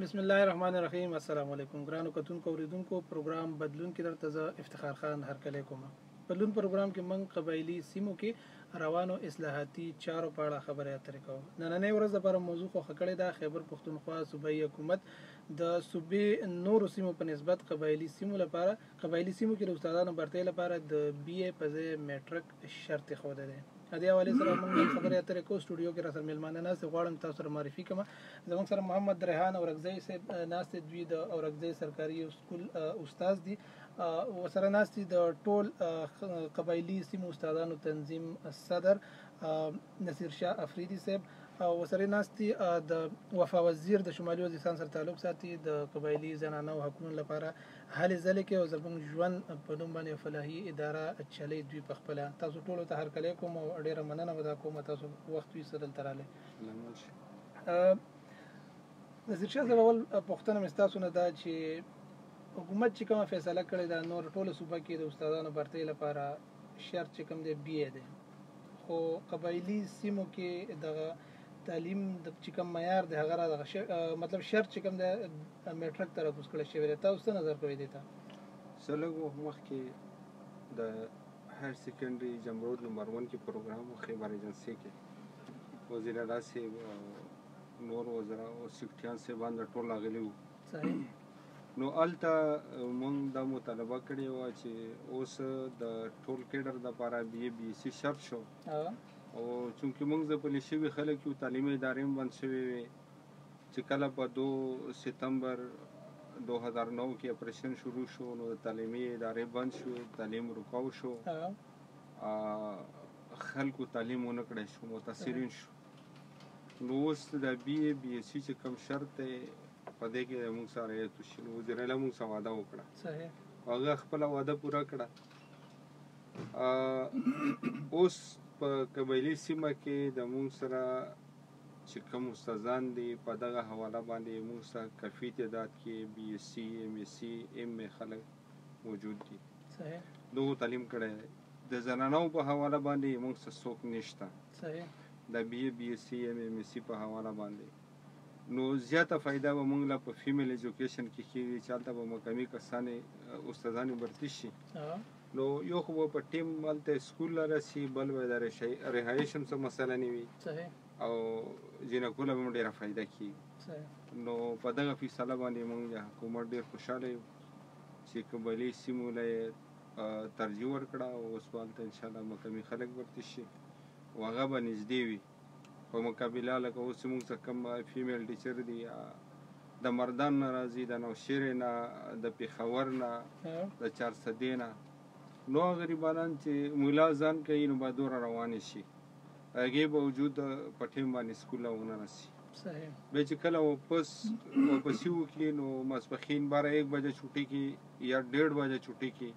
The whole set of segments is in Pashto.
بسم الله الرحمن الرحیم. السلام علیکم ګرانو کتونکو اوریدونکو. پروګرام بدلون کې درته زه افتخار خان هرکلی کوم. بدلون پروګرام کې موږ قبایلی سیمو کې روانو اصلاحاتي چارو په اړه خبرې اترې کوو. نننۍ ورځ لپاره موضوع خو کړې ده خیبر پښتونخوا صوبایي حکومت د صوبې نورو سیمو په نسبت قبایلی سیمو کې د استادانو برتۍ لپاره د بي اے په ځای میټرک شرط خوده ده. دې حوالې سره موږ خبرې اترې کوو. سټوډیو کې راسره میلمانه ناست غواړم تاسو سره معرفي کړم. زموږ سره محمد ریحان اورکزی صاحب ناست دوی د اورکزی سرکاري سکول استاد دي. وسره ناست د ټول قبایلی سیمو استادانو تنظیم صدر نصیر شاه افریدي صاحب او وسره ناست د وفا وزیر د شمالي وزیرستان سره تعلق ساتي د قبایلی زنانو حقوقو لپاره هلې ځلې کې او زموږ ژوند په نوم باندې فلاحي اداره چلی دوی په خپل. تاسو ټول ته هرکلی کوم او ډیره مننه ودا کوم تاسو وخت وی سره دلته راغلی. نصیر شاه صاحب اول پوښتنه مې ستاسو نه ده چې حکومت چې کومه فیصله کړې ده نور ټولو صوبه کې د استادانو برتۍ لپاره شرط چې کوم دی بي اے دی، خو قبایلی سیمو کې دغه تعلیم د چې کوم معیار دی هغه دغه مطلب شرط چې کوم دی میټرک ته راکوز کړی شوی دی. تاسو څه نظر کوئ دې ته؟ زه لږ مخکې د هایر سیکنډري جمهور نمبر 1 کې پروګرام و خیبر ایجنسي کې وزیر اعلی صاحب نور وزرا او سیکټریان صاحبان د ټول راغلي وو. صحیح. نو هلته مونږ دا مطالبه کړې وه چې اوس د ټول کیډر دپاره بي اے بي ایس سی شرط شو او چونکې مونږ ځپلي شوي خلک یو تعلیمي ادارې هم بند شوې وې چې کله په 2 ستمبر 2009 کې اپریشن شروع شو نو د تعلیمي ادارې بند شوې، تعلیم رکاو شو، خلکو تعلیم ونه کړی شو، متاثرین شو. نو اوس د بي اے بي ایس سی چې کوم شرط دی په دې کې موږ سره رعایت وشي. نو وزیر اعلی موږ سره وعده وکړه. صحیح. هغه خپله وعده پوره کړه. اوس په قبایلي سیمه کې د موږ سره چې کوم استادان دي په دغه حواله باندې موږ سره کافي تعداد کې بي ایس سی، ایم ایس سی، ایم اے خلک موجود دي. صحیح. دغو تعلیم کړی دی. د زنانو په حواله باندې موږ سره څوک نشته. صحیح. د بي اے بي ایس سی، ایم ایس سی په حواله باندې نو زیاته فایده به موږ له په فیمیل ایجوکیشن کې کېږي چې هلته به مقامي کسانې استادانې برتي شي. نو یو خو به په ټیم هلته سکول له راسي، بل به د رهایش هم څه مسله نه وي. صحیح. او جینکو له به هم ډېره فایده کېږي. صحیح. نو په دغه فیصله باندې موږ د حکومت ډېر خوشحاله یو چې قبایلي سیمو له یې ترجیح ورکړه او اوس به هلته انشاءالله مقامي خلک برتي شي او هغه به نږدې وي په مقابله لکه اوس چې موږ څه کوم فیمیل ټیچر دي د مردان نه راځي، د نوشیرې نه، د پېښور نه، د چارسدې نه. نو هغه غریبانان چې ملا ځان کوي نو باید دوره روانې شي، هغې باوجود په ټیم باندې سکول له ونه رسي. صحیح. بیا چې کله واپسي وکړي نو ماسپښین 12-1 بجه چوټي کړي یا 1:30 بجه چوټي کړي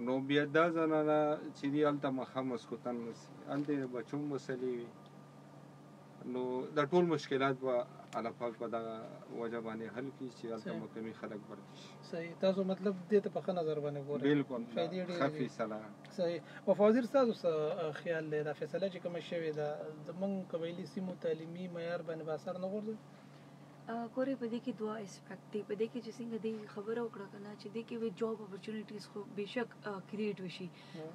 نو بیا دا زنانه چې دي هلته ماښام مسکوتن رسي، هلته د بچو مسلې وي. نو د ټول مشکلات به الله پاک په دغه وجه باندې حل کړي چې هلته مقامي خلک برتي شي. صحیح. تاسو مطلب دې ته په ښه نظر باندې ګورئ. بالکل ښه فیصله. صحیح. وفا وزیر ستاسو څه خیال دی دا فیصله چې کومه شوې ده زموږ قبایلي سیمو تعلیمي معیار باندې به اثر نه غورځوي؟ ګورئ په دې کې 2 اسپیکټ دي. په دې کې چې څنګه دې خبره وکړه که نه چې دې کې به جاب اپرچونیټیز خو بېشک کریټ وشي،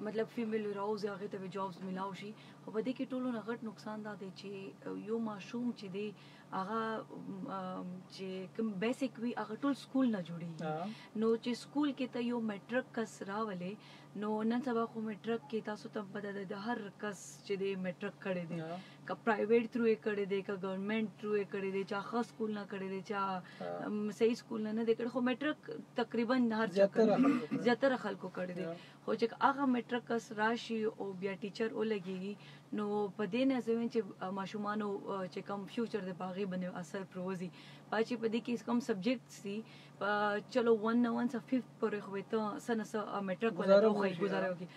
مطلب فیمیل راوځي هغې ته به جابس میلاو شي. خو په دې کې ټولو نه غټ نقصان دا دی چې یو ماشوم چې دی هغه چې کوم بیسک وي هغه ټول سکول نه جوړېږي. نو چې سکول کې ته یو میټرک کس راولې نو نن سبا خو میټرک کې تاسو ته پته ده د هر کس چې دی میټرک کړی دی، که پرایویټ تھرو یې کړی دی، که ګورنمنټ تھرو یې کړی دی، چا ښه سکول نه کړی دی، چا صحیح سکول نه دی کړی، خو میټرک تقریبا هر چا زیاتره خلکو کړی دی. خو چې هغه میټرک کس راشي او بیا ټیچر ولګېږي نو په دې نه زه وایم چې ماشومانو چې کوم فیوچر دی په هغې باندې اثر پروزي. چې په دې کې کوم سبجیکټس دي چلو 1 نه 1 څه 5th پورې خو ته څه نه څه میټرک ولا ګزاره وکړي،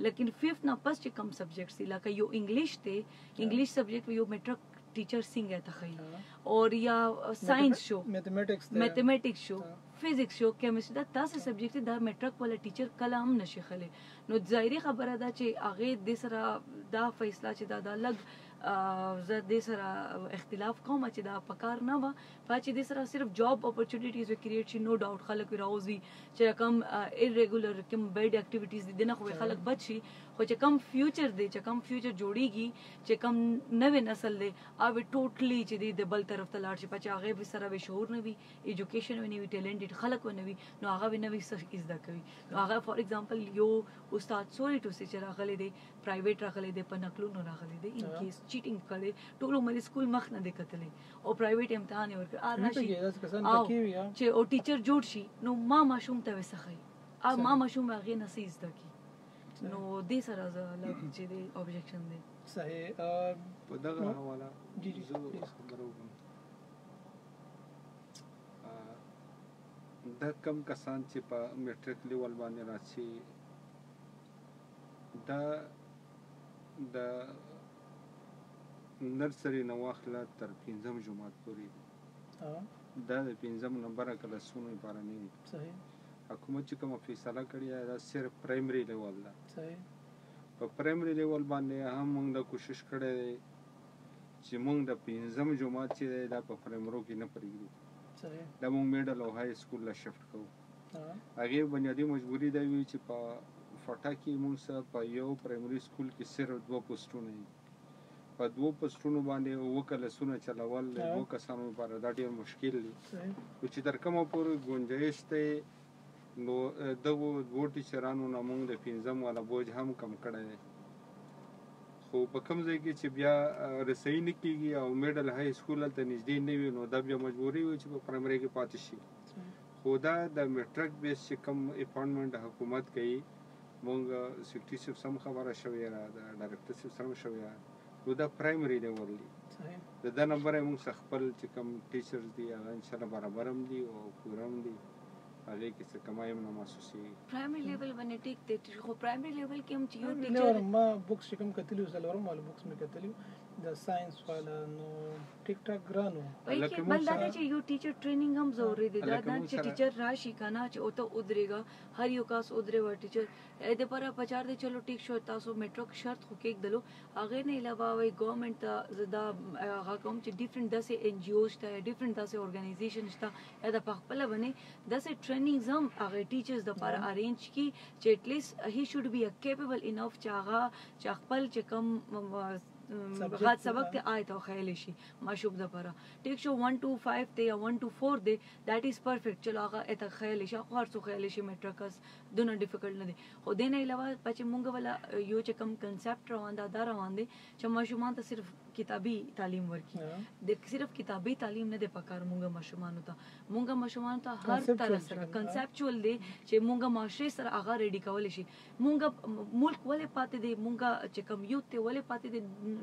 لیکن 5th نه پس چې کوم سبجیکټس دي لکه یو انګلیش دی، انګلیش سبجیکټ یو میټرک ټیچر څنګه ته ښایي، اور یا ساينس شو، میتھمیټکس شو، فزیکس شو، کیمستري، دا تاسو سبجیکټ دا میټرک ولا ټیچر کله هم نشي خلی. نو ظاهري خبره ده چې هغه د سره دا فیصله چې دا لګ زه دې سره اختلاف کوم چې دا پکار نه و چې دې سره صرف جاب اپورچونټیز کریټ شي نو ډاوټ خلک راوځي چې کم ایریګولر کم بیډ اکټیویټیز دي نه خو خلک بچ شي خو چې کم فیوچر دی چې کم فیوچر جوړیږي چې کم نوې نسل دی او ټوټلی چې د بل طرف ته لاړ شي چې هغه به سره به شعور نه وي ایجوکیشن نه وي ټیلنټډ خلک نه وي نو هغه به نوې څه زده کوي نو هغه فار ایگزامپل یو استاد سوري ټو سي چې راغلی دی پرایویټ راغلی دی په نقلونو راغلی دی ان کیس چیټینګ کړي ټول عمر سکول مخ نه دی کتلې او پرایویټ امتحان یې ورکړ راشي چې او ټیچر جوړ شي نو ما ماشوم ته وسخی ما ماشوم هغه نه سي زده کی نو دې سره زه چې دی اوبجیکشن دی صحیح په دغه حواله جی خبرو دا کم کسان چې په میټریک لیول باندې راځي دا د نرسري نه واخله تر 5م جماعت پورې دا د 5م نمبر کلاسونو لپاره نه وي صحیح حکومت چې کومه فیصله کړې دا صرف پرایمري لیول ده صحیح په پرایمري لیول باندې هم موږ د کوشش کړې دی چې موږ د 5م جماعت چې دا په پرایمرو کې نه پرېږدو صحیح دا موږ میډل او های سکول لا شفت کوو هغه بنیادی مجبوری دی چې په فټا کې موږ سره په یو پرایمري سکول کې صرف 2 پوسټونه دي په 2 پوسټونو باندې وکلسونه چلول یو کسانو لپاره دا ډیر مشکل دي چې تر کومه پورې گنجائش ته نو دغه 2 ټیچرانو نه موږ د 5م والا بوج هم کم کړی دی خو په کوم ځای کې چې بیا رسۍ نه کېږي او میډل های سکول ته نږدې نه وي نو دا بیا مجبوري وي چې په پرایمري کې پاتې شي خو دا د میټرک بیس چې کوم اپاینټمنټ حکومت کوي مونږ سیکټری صاحب سم خبره شوې را د ډایرکټر صاحب سره شوې نو دا پرایمري لیول دی د نمبر موږ خپل چې کوم ټیچرز دي هغه ان شاء الله برابرم دي او پورم دي هغه کې څه کمایم نه محسوسي پرایمري لیول باندې ټیک دی خو پرایمري لیول کې هم چې یو ټیچر ما بوکس کوم کتلی وسلورم مال بوکس مې کتلی د ساينس والا نو ټیک ټاک ګرانو لکه بل دا چې یو ټیچر ټریننګ هم ضروري دی دا چې ټیچر راشي کنه چې او ته ودرېګا هر یو کاس ودرې و ټیچر دې پر پچار دې چلو ټیک شو تاسو میټرک شرط خو کې دلو هغه نه علاوه وي ګورنمنت ته زدا هغه کوم چې ډیفرنٹ داسې ان جی اوز ته ډیفرنٹ داسې اورګنایزیشن شته یا د خپل باندې داسې ټریننګز هم هغه ټیچرز د لپاره ارینج کی چې ات لیست هی شود بی کیپیبل انف چې هغه خپل چې کم غات سبق ته آیت او خیال شي ماشوب د لپاره ټیک شو 1 to 5 ته یا 1 to 4 دی دیٹ از پرفیکٹ چلو هغه اته خیال شي خو هر څو خیال شي میټرکس دونه ډیفیکلټ نه دي خو دین علاوه پچ مونږ ولا یو چې کم کنسپټ روان دا روان دي چې ماشومان ته صرف کتابي تعلیم ورکی د صرف کتابي تعلیم نه دی پکار مونږ ماشومان ته هر طرح سره کنسپچوال دی چې مونږ معاشري سره هغه ریډي کول شي مونږ ملک ولې پاتې دی مونږ چې کم یوت ته ولې پاتې دی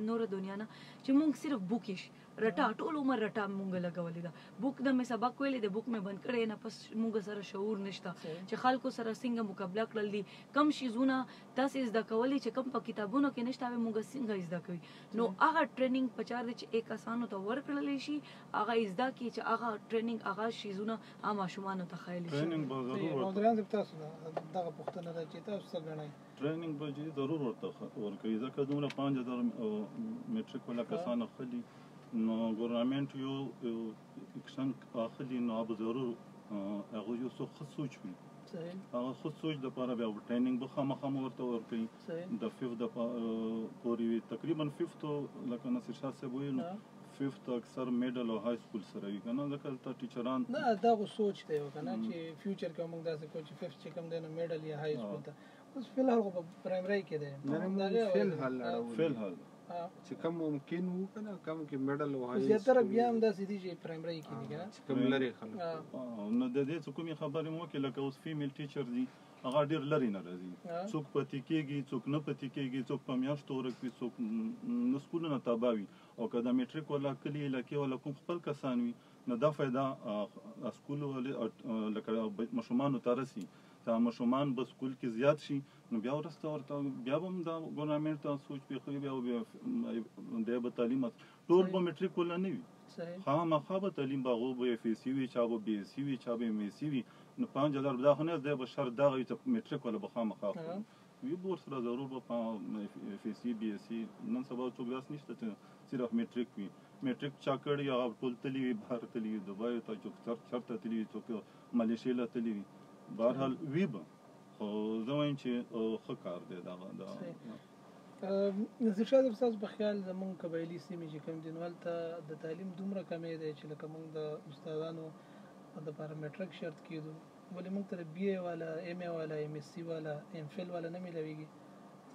نور دنیا نه چې مونږ صرف بوکیش رټا ټول عمر رټا مونږ لګولې دا بوک د مې سبق ویلې د بوک مې بند کړې نه پس مونږ سره شعور نشته چې خلکو سره څنګه مقابله کړل دي کم شیزونه تاسو زده کولې چې کم په کتابونو کې نشته مونږ څنګه زده کوي نو هغه ټریننګ پچار دي چې یک آسانو ته ورکړل شي هغه زده کی چې هغه ټریننګ هغه شیزونه عام شومان ته خایل شي ټریننګ به ضرور ورته تاسو دغه پښتنه ده چې تاسو څنګه غنئ ټریننګ به ضرور ورته ورکوي ځکه دومره 5000 میټریک ولا کسان اخلي نو ګورنمنت یو اکشن اخلي نو به ضرور هغه یو څه سوچ وي هغه خو سوچ د لپاره بیا ټریننګ به خامخا ورته ورکوي د 5 د پورې تقریبا 5 لکه نصر شاه صاحب ویل 5 اکثر میډل او های سکول سره وي کنه ځکه ته ټیچران نه دا سوچ دی کنه چې فیوچر کې موږ داسې کوم چې 5 چې کم دی نو میډل یا های سکول ته اوس فی الحال په پرایمري کې دی فی الحال چې کوم ممکن وو کنه کوم کې میډل او های زیاتره بیا هم داسې دي چې پرایمري کې دي کنه کوم لري خلک نو د دې کومې خبرې مو کې لکه اوس فیمیل ټیچر دي هغه ډیر لري نه راځي څوک پتی کېږي څوک نه پتی کېږي څوک په میاشتو ورکوي څوک نه سکولونه تاباوي او که د میټریک ولا کلی علاقې ولا کوم خپل کسان وي نو دا فایده سکول ولې لکه ماشومانو ته رسي تا ماشومان به سکول کې زیات شي نو بیا ورته بیا هم دا ګورنمنت ته سوچ پیخوي بیا به تعلیم ټول به میټریک ولا نه وي خامخا به تعلیم به هغه به اف سی وي چا به بی اس سی وي چا به ایم اس سی وي نو 5000 دا خو نه دی به شرط دغه چې میټریک ولا به خامخا وي بورس را ضرور په FSC BSc نن سبا څوک داس نشته چې صرف میټریک وي میټریک چا کړی هغه ټول تللی وي بهر تللی وي دبای ته څوک چرته تللی وي څوک ملیشیا له تللی وي بهرحال وي به خو زه وایم چې ښه کار دی دغه نظیر شاه صاحب ستاسو په خیال زموږ قبایلي سیمې چې کوم دي نو هلته د تعلیم دومره کمې دی چې لکه موږ د استادانو دپاره میټریک شرط کېدو ولې موږ ته د BA والا MA والا MSc والا MPhil والا نه میلاویږي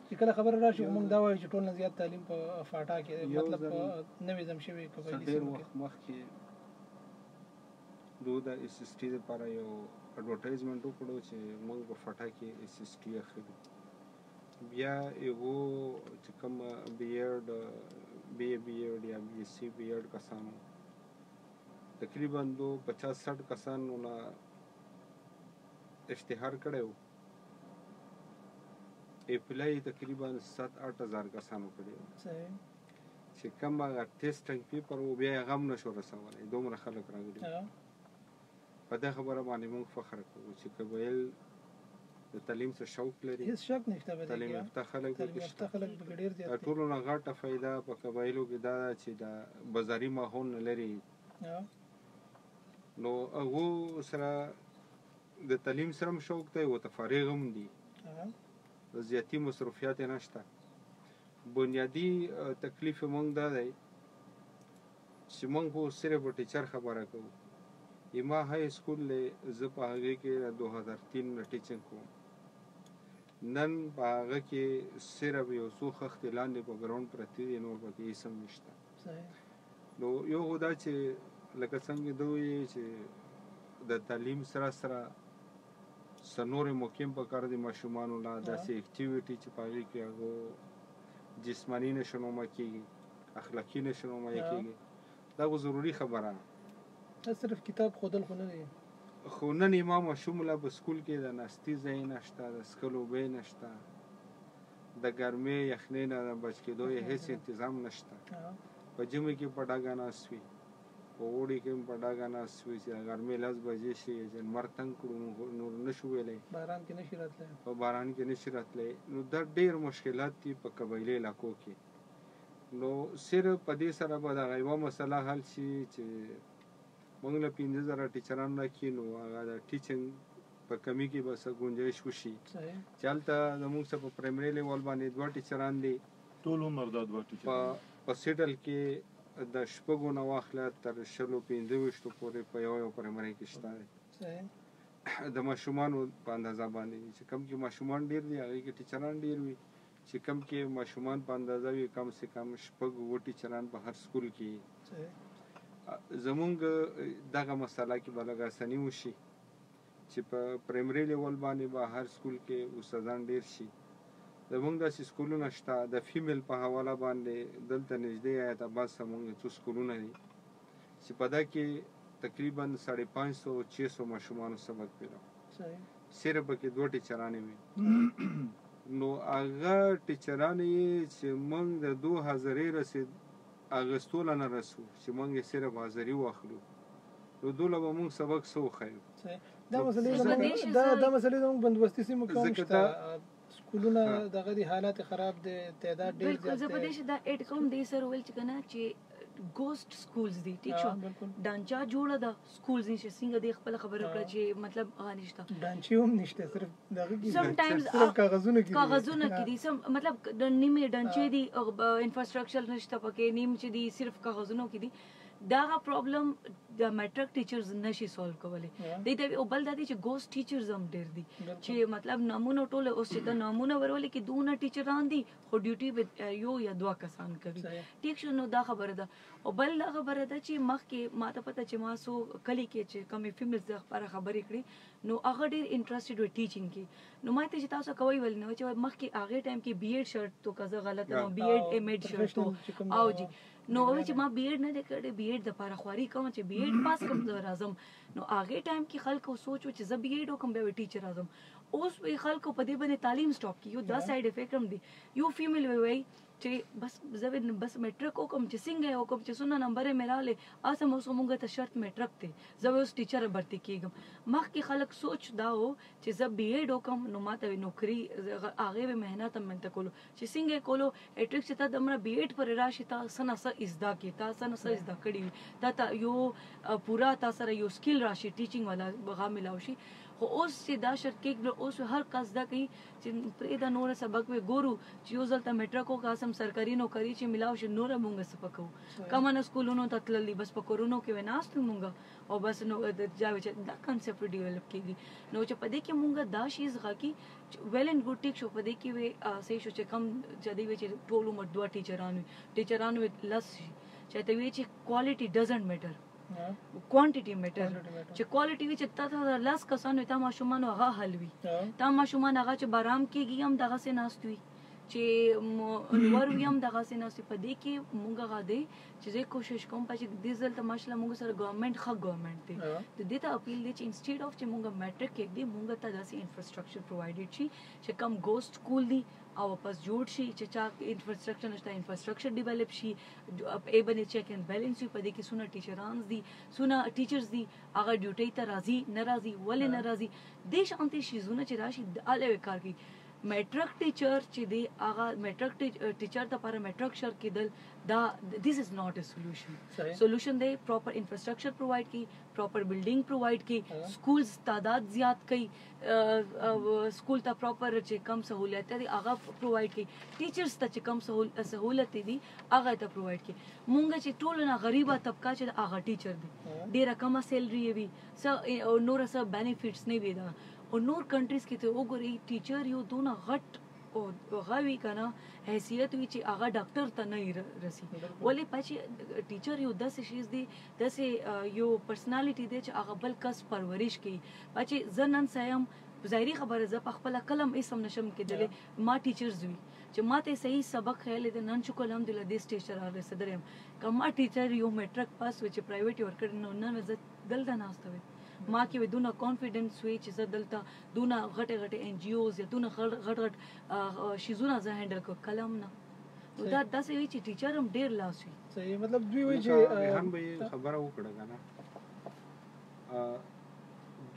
چې کله خبره راشي موږ دا وایو چې ټول نه زیات تعلیم په فاټا کې مطلب په نوې ځم شوي قبایلي سیمو کې مخکې دوی د SST لپاره یو اډورټایزمنټ وکړو چې موږ په فاټا کې SST اخلو بیا یو چې کوم BA یا BSc BEd کسانو تقریبا 50-60 کسانو نه اشتهار کړو اپلای تقریبا 7-8 هزار کسانو کړو چې کوم هغه ټیسټینګ پیپر او بیا غم نشو رسولای دومره خلک راغلي په دا خبره باندې موږ فخر کوو چې قبایل د تعلیم څخه شوق لري هیڅ شک نشته به تعلیم یافته خلک به ډیر زیات ټولو نه غاټه فائدہ په قبایلو کې دا چې دا بازاري ماحول نه لري نو هغه سره د تعلیم سره شوق دی او تفریغ هم دي زیاتی مصرفیات نشته بنیادی تکلیف مونږ دا دی چې مونږ خو صرف ټیچر خبره کوو یما های سکول له زه په هغه کې 2003 نه ټیچنګ کوم نن په هغه کې صرف یو څو خښت لاندې په ګراوند پرتی دي نور پکې هیڅ هم نشته نو یو خدا چې لکه څنګه دوی چې د تعلیم سره سره سنورې مقیم په کار دي ماشومانو لا داسې اکټیویټي چې پاره کې هغه جسمانی نشونما کېږي اخلاقی نشونما کېږي دا ضروری خبره ده صرف کتاب خودل خو نه دی خو نن امام شموله په سکول کې د نستی ځای نشته د سکلو به نشته د ګرمۍ یخنۍ نه بچ کېدو هیڅ تنظیم نشته په جمع کې پډاګانا سوي په وړي کې پډاګانا سوي چې ګرمۍ لاس بجې شي چې مرتنګ کړو نور نشو ویلې باران کې نشي راتلای په باران کې نشي راتلای نو دا ډېر مشکلات دي په قبایلی علاقو کې نو صرف په دې سره به دا یو مسله حل شي چې موږ له 15000 ټیچران راکینو هغه د ټیچنګ په کمی کې بس گنجائش وشي چلته زموږ څخه په پرایمري لیول باندې 2 ټیچران دي ټول عمر دا 2 ټیچران په سیټل کې د شپږو نه واخله تر 15 پورې په یو پرایمري کې شته د ماشومان په اندازه باندې چې کم کې ماشومان ډیر دي هغه کې ټیچران ډیر وي چې کم کې ماشومان په اندازه وي کم سے کم شپږ ټیچران په هر سکول کې زمونږ دغه مسله کې بلګه سنی وشي چې په پرایمري لیول باندې به هر سکول کې استادان ډیر شي زمونږ د سکولونو شته د فیمیل په حواله باندې دلته نږدې آیا د بس زمونږ څو سکولونه دي چې په دا کې تقریبا 550-600 ماشومان سبق پیدا صرف کې 2 ټیچران وي نو هغه ټیچران چې موږ د 2000 رسید اغستول نه رسو چې موږ صرف حاضری واخلو نو دوله به موږ سبق سو خایو دا مسلې زموږ بندوبستي سیمو کې شته سکولونه دغه دي حالات خراب دي تعداد ډیر زیات دی زه په دې چې دا اټ کوم دې سره ویل چې کنه چې ګوست سکولز دي ټیک شو ډانچا جوړه ده سکولز نشه څنګه دې خپل خبره کړه چې مطلب غانښت ډانچي هم نشته صرف دغه کې سم ټایمز کاغذونه کې دي سم مطلب د نیمه ډانچې دي انفراستراکچر نشته پکې نیم چې دي صرف کاغذونو کې دي دا پرابلم د میټریک ټیچرز نشي سولو کولای د او بل د دې چې ګوست ټیچرز هم ډیر دي چې مطلب نمونه ټول اوس چې د نمونه ورول کې دونه ټیچران دي خو ډیوټي به یو یا 2 کسان کوي ټیک شو نو دا خبره ده او بل دا خبره ده چې مخکې ماته پته چې ما سو کلی کې چې کمی فیمیلز د خبرې کړې نو هغه ډیر انټرېسټډ و ټیچینګ کې نو ما ته چې تاسو کوي ول نو چې مخکې هغه ټایم کې BEd شرط تو کزه غلط نو BEd MAd شرط تو او جی نو چې ما BEd نه کړې BEd د لپاره خواري کوم چې BEd پاس کوم زه راځم نو هغه ټایم کې خلکو سوچو چې زه BEd وکم به ټیچر راځم اوس وی خلکو په دې باندې تعلیم سټاپ کیو دا ساید افیکټ هم دي یو فیمیل وی چې بس میټرک وکم چې څنګه وکم چې څونه نمبر مې راغلې اسه مونږ ته شرط میټرک دی زه اوس ټیچر برتی کېږم مخکې خلک سوچ دا و چې زه بی ایډ وکم نو ماته نوکری هغه به مهنت هم منته کولو چې څنګه کولو اټریک چې تا دمره بی ایډ پر راشي تا سنه سره ازدا کې تا سنه سره ازدا کړي تا یو پورا تا سره یو سکل راشي ټیچینګ والا بغا ملاو شي خو اوس چې دا شرط کې اوس هر کس دا کوي چې پرې دا نور سبق به ګورو چې یو ځل ته میټرک او قاسم سرکاري نوکری چې ملاو شي نور مونږ سپکو کمن سکولونو ته تللی بس په کورونو کې وناست مونږ او بس نو دا دا کانسپټ ډیولپ کیږي نو چې پدې کې مونږ دا شی زغه کی ویل اینڈ ګډ ټیک شو پدې کې وی سه شو چې کم جدي وی چې ټول عمر دوه ټیچرانو لس چې ته وی چې کوالټي ډزنټ میټر کوانټیټي میټر چې کوالټي وی چې تا لاس کسانو ته ماشومان هغه حل وی تا ماشومان هغه چې بارام کېږي هم دغه سه ناستوي چې نور وی هم دغه سه ناستوي په دې کې مونږه غاده چې زه کوشش کوم چې د ځل ته ماشله مونږ سره ګورنمنت ښه ګورنمنت دی د دې ته اپیل دی چې انسټیډ اف چې مونږه میټرک کې دی مونږ ته داسې انفراستراکچر پرووایډډ شي چې کم ګوست سکول دی او پس جوړ شي چې چا انفراستراکچر نشته انفراستراکچر ډیولپ شي ای باندې چیک اینڈ بیلنس په دې کې سونه ټیچرانز دي سونه ټیچرز دي هغه ډیوټي ته راځي ناراضي ولې ناراضي د شانتي شیزونه چې راشي الوه کار کوي میټرک ټیچر چې دی هغه میټرک ټیچر ته پر میټرک شر کېدل دا this is not a solution solution دی پراپر انفراستراکچر پرووایډ کی پراپر بلډینګ پرووایډ کی سکولز تعداد زیات کی سکول ته پراپر چې کم سہولیت دی هغه پرووایډ کی ټیچرز ته چې کم سہولت دی هغه ته پرووایډ کی مونږ چې ټول نه غریبه طبقه چې هغه ټیچر دی ډیره کم سیلری وي س نور س بینیفټس نه وي دا او نور کنټریز کې ته وګورئ ټیچر یو دونه غټ او غوي کنه حیثیت وی چې هغه ډاکټر ته نه رسی ولې پچې ټیچر یو داسې شیز دی داسې یو پرسنالټي دی چې هغه بل کس پرورش کوي پچې زنن سایم ظاهري خبره ز په خپل کلم اسم نشم کېدلې ما ټیچرز وی چې ماته صحیح سبق خیال دې نن شکر الحمدلله دې سټیج ته راغلی صدرم کما ټیچر یو میټرک پاس و چې پرایویټ ورکړ نو نن زه دلته ناستوي ما کې دونه کانفیډنس وی چې زه دلته دونه غټه ان جی اوز یا دونه غټ شیزونه زه هندل کو کلم نه دا داسې وی چې ټیچر هم ډیر لاس وی صحیح مطلب دوی وی چې هم به خبره وکړه کنه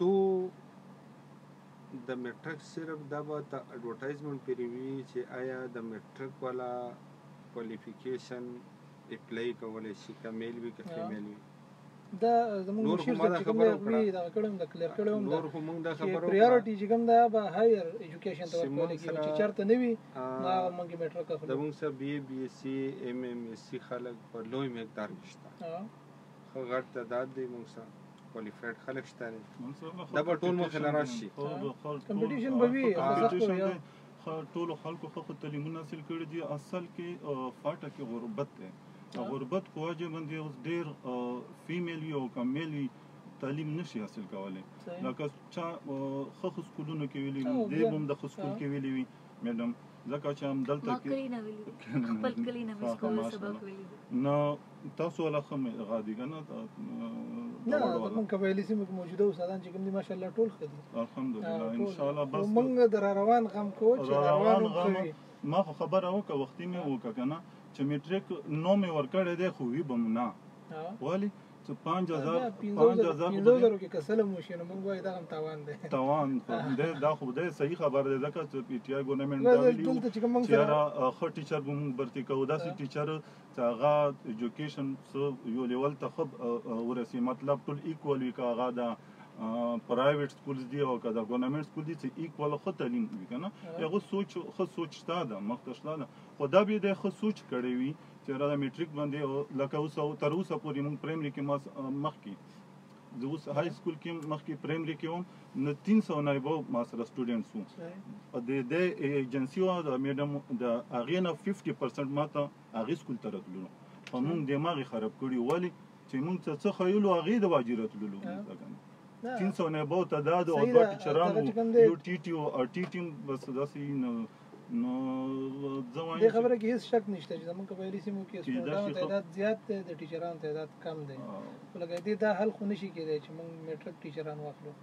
دو د میټرک صرف دا به ته اډورټایزمنت پیری وی چې آیا د میټرک والا کوالیفیکیشن اپلای کولای شي که میل وی که فیمیل وی دا زموږ مشیر چې کوم دی دا کړم د کلیر کړم نور هم دا خبرو پریورټی چې کوم دا به هایر ایجوکیشن ته ورکول کیږي چې چرته نه وي دا موږ میټرک اخلو د موږ سره بی ایس سی ایم ایم ایس سی خلک په لوی مقدار کې خو غټ تعداد دی موږ سره کوالیفایډ خلک شته دا په ټول مخ لاره شي کمپټیشن به وي ټول خلکو خو تعلیمونه حاصل کړي دي اصل کې فاټه کې غربت ده غربت په وجه باندې اوس ډېر فیمیل او کمیل تعلیم نشي حاصل کولای لکه چا خو سکولونو کې ویلي دی هم د سکول کې ویلي وي میډم ځکه چې هم دلته کې خپل کلی نه سکول سبق ویلي نو تاسو ولا خم غادي کنه نه موږ قبایلی سیمه کې موجوده استادان چې کوم دي ماشاءالله ټول خدي الحمدلله ان شاء الله بس موږ در روان غم کو چې روان کوي ما خبره وکړه وختي مې وکړه کنه چې میټریک نو مې ورکړې ده خو وی بمنا ولی چې 5000 کې کسلم وشي نو موږ وای دا هم تاوان دی تاوان دا خو دې صحیح خبر ده ځکه چې پی ټی آی ګورنمنت دا ویلي چې را خو ټیچر بم برتی کو دا سي ټیچر چې هغه ایجوکیشن سو یو لیول ته خب ورسي مطلب ټول ایکوال وی کا هغه دا پرایویټ سکولز دی او کدا ګورنمنت سکول دي چې ایکوال خو تعلیم کوي کنه هغه سوچ شته مختصلا ده خو دا به د خو سوچ کړی وي چې را د میټریک باندې لکه اوس تر اوسه پورې موږ پرایمري کې مخ کې د اوس های سکول کې مخ کې پرایمري کې هم نه 300 نه به ما سره سټوډنټس وو د ایجنسی او د میډم د اغه نه 50% ماته اغه سکول ته راتلو په موږ دماغ خراب کړی ولی چې موږ څه خیلو اغه د واجرات لولو 300 نه به تعداد او د ټیچرانو یو ټی ټی او ټی ټیم بس داسې نو ځوان دې خبره کې هیڅ شک نشته چې زموږ قبایلی سیمو کې سټوډنټانو تعداد زیات دی د ټیچرانو تعداد کم دی ولکه دې دا حل خو نشي کېدای چې موږ میټرک ټیچران واخلو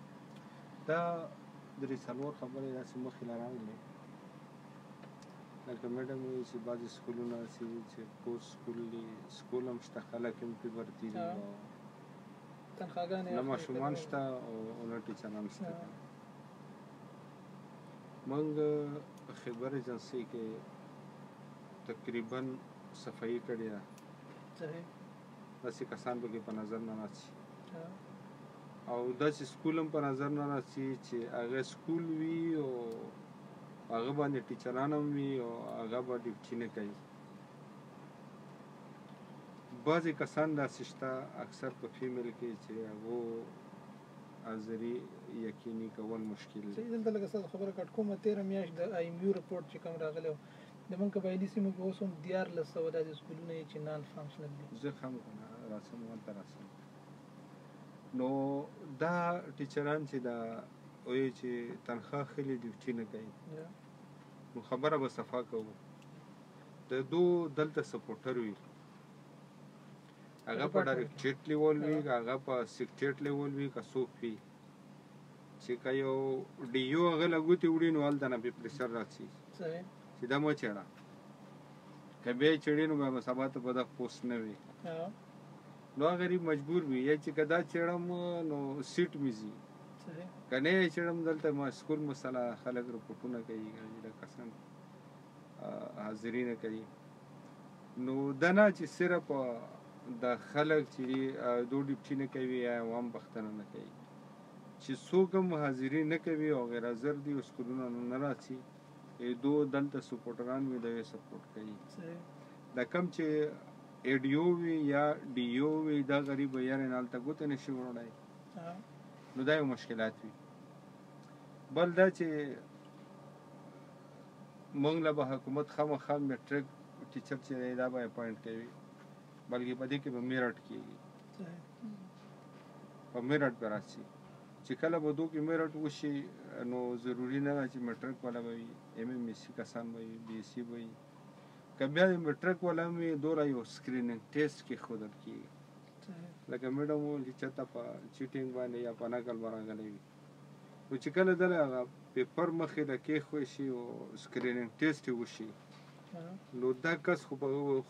دا درې څلور خبرې داسې مخې لا راغلې لکه میډم وایي چې بعضې سکولونه چې کوز سکول دي سکول هم شته خلک هم پرې ورتي دي او تنخواګانې نه ماشومان شته او نه ټیچران شته موږ په خیبر ایجنسۍ کې تقریبا صفایي کړې ده داسې کسان پکې په نظر نه راځي او داسې سکول هم په نظر نه راځي چې هغه سکول وي او هغه باندې ټیچران هم وي او هغه به ډیوټي نه کوي بعضې کسان داسې شته اکثر په فیمیل کې چې هغو حاضري یقیني کول مشکل دی دلته لکه ستاسو خبره کټ کومه تېره میاشت د آی ایم یو رپورټ چې کوم راغلی و د موږ قبایلي سیمو کې اوس هم 1400 داسې سکولونه چې نان فانکشنل دي زه هم راسم هلته راسم نو دا ټیچران چې دا وایي چې تنخواه ښلي ډیوټي نه کوي نو خبره به صفا کوو د دو دلته سپورټر وي هغه په ډایرکټریټ لیول وي هغه په سیکټریټ لیول وي که څوک وي چې که یو ډي یو هغه له ګوتې وړي نو هلته نه بې پریشر راځي چې دا مه چېړه که بیا یې چېړې نو بیا به سبا ته به دا پوسټ نه وي نو هغه غریب مجبور وي یا چې که دا چېړم نو سیټ مې ځي که نه یې چېړم دلته ما سکول مسله خلک رپورټونه کوي دا کسان حاضري نه کوي نو دا نه چې صرف د خلک چې دو ډیوټي نه کوي یا عوام پښتنه نه کوي چې څوک هم حاضري نه کوي او غیر حاضر دي او سکولونه نه راځي دو دلته سپورټران وي دا یې سپورټ کوي دا کم چې ایډیو وي یا ډیو وي دا غریب یعنې هلته ګوته نه شي وړی نو دا یو مشکلات وي بل دا چې موږ له به حکومت خامخا میټرک ټیچر چې دی دا به اپاینټ کوي بلکې په دې کې به میرټ کېږي په میرټ به راشي چې کله به دو کې میرټ وشي نو ضروري نه ده چې میټرک والا به وي ایم ایم ایس سی کسان به وي بي ایس سی به وي که بیا د میټرک والا هم وي دومره یو سکرینینګ ټیسټ کې ښودل کېږي لکه میډم وویل چې چېرته په چیټینګ باندې یا په نقل به راغلی وي نو چې کله دله هغه پیپر مخې له کېښوی شي او سکرینینګ ټیسټ یې وشي نو دا کس خو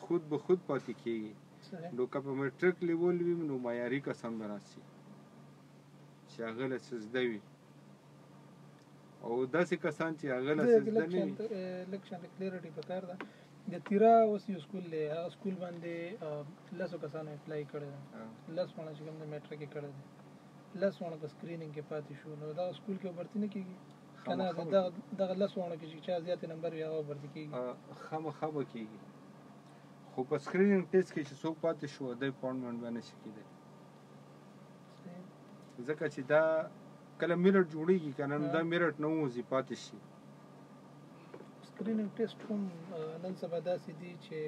خود به خود پاتې کېږي نو که په میټرک لیول وي نو معیاري کسان به راشي چې هغه له څه زده وي او داسې کسان چې هغه له څه زده نه وي لږ شانته کلیرټي پکار ده د تیرا اوس یو سکول دی هغه سکول باندې 10 کسانو اپلای کړی ده 10 ونه چې کوم د میټرک کې کړی دی 10 ونه په سکرینینګ کې پاتې شو نو دا سکول کې ورته نه کېږي کنه دغه 10 ونه کې چې چا زیات نمبر وي هغه ورته کېږي خامخا به کېږي خو په سکرینینګ ټیسټ کې چې څوک پاتې شو د اپاینټمنټ به نه شي کېدی ځکه چې دا کله میرټ جوړیږي که نه دا میرټ نه وځي پاتې شي سکرینینګ ټیسټ هم نن سبا داسې دي چې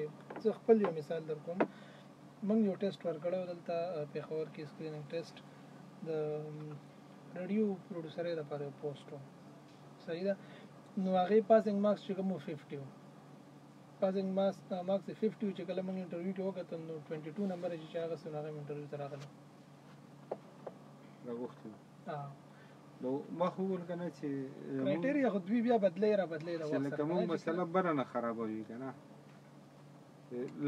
زه خپل یو مثال در کوم موږ یو ټیسټ ورکړی و دلته پېښور کې سکرینینګ ټیسټ د رادیو پروډوسرۍ دپاره یو پوسټ و صحیح ده نو هغې پاسینګ مارکس چې کوم 50 و پاسینګ مارکس 50 چې کله موږ انټرویو کې وکتل نو 22 نمبر چې هغه سره هغه انټرویو ته راغلی راغوښتي نو ما خو وویل که نه چې کرایټیریا خو دوی بیا بدلې را چې لکه موږ مسله بره نه خرابوي که نه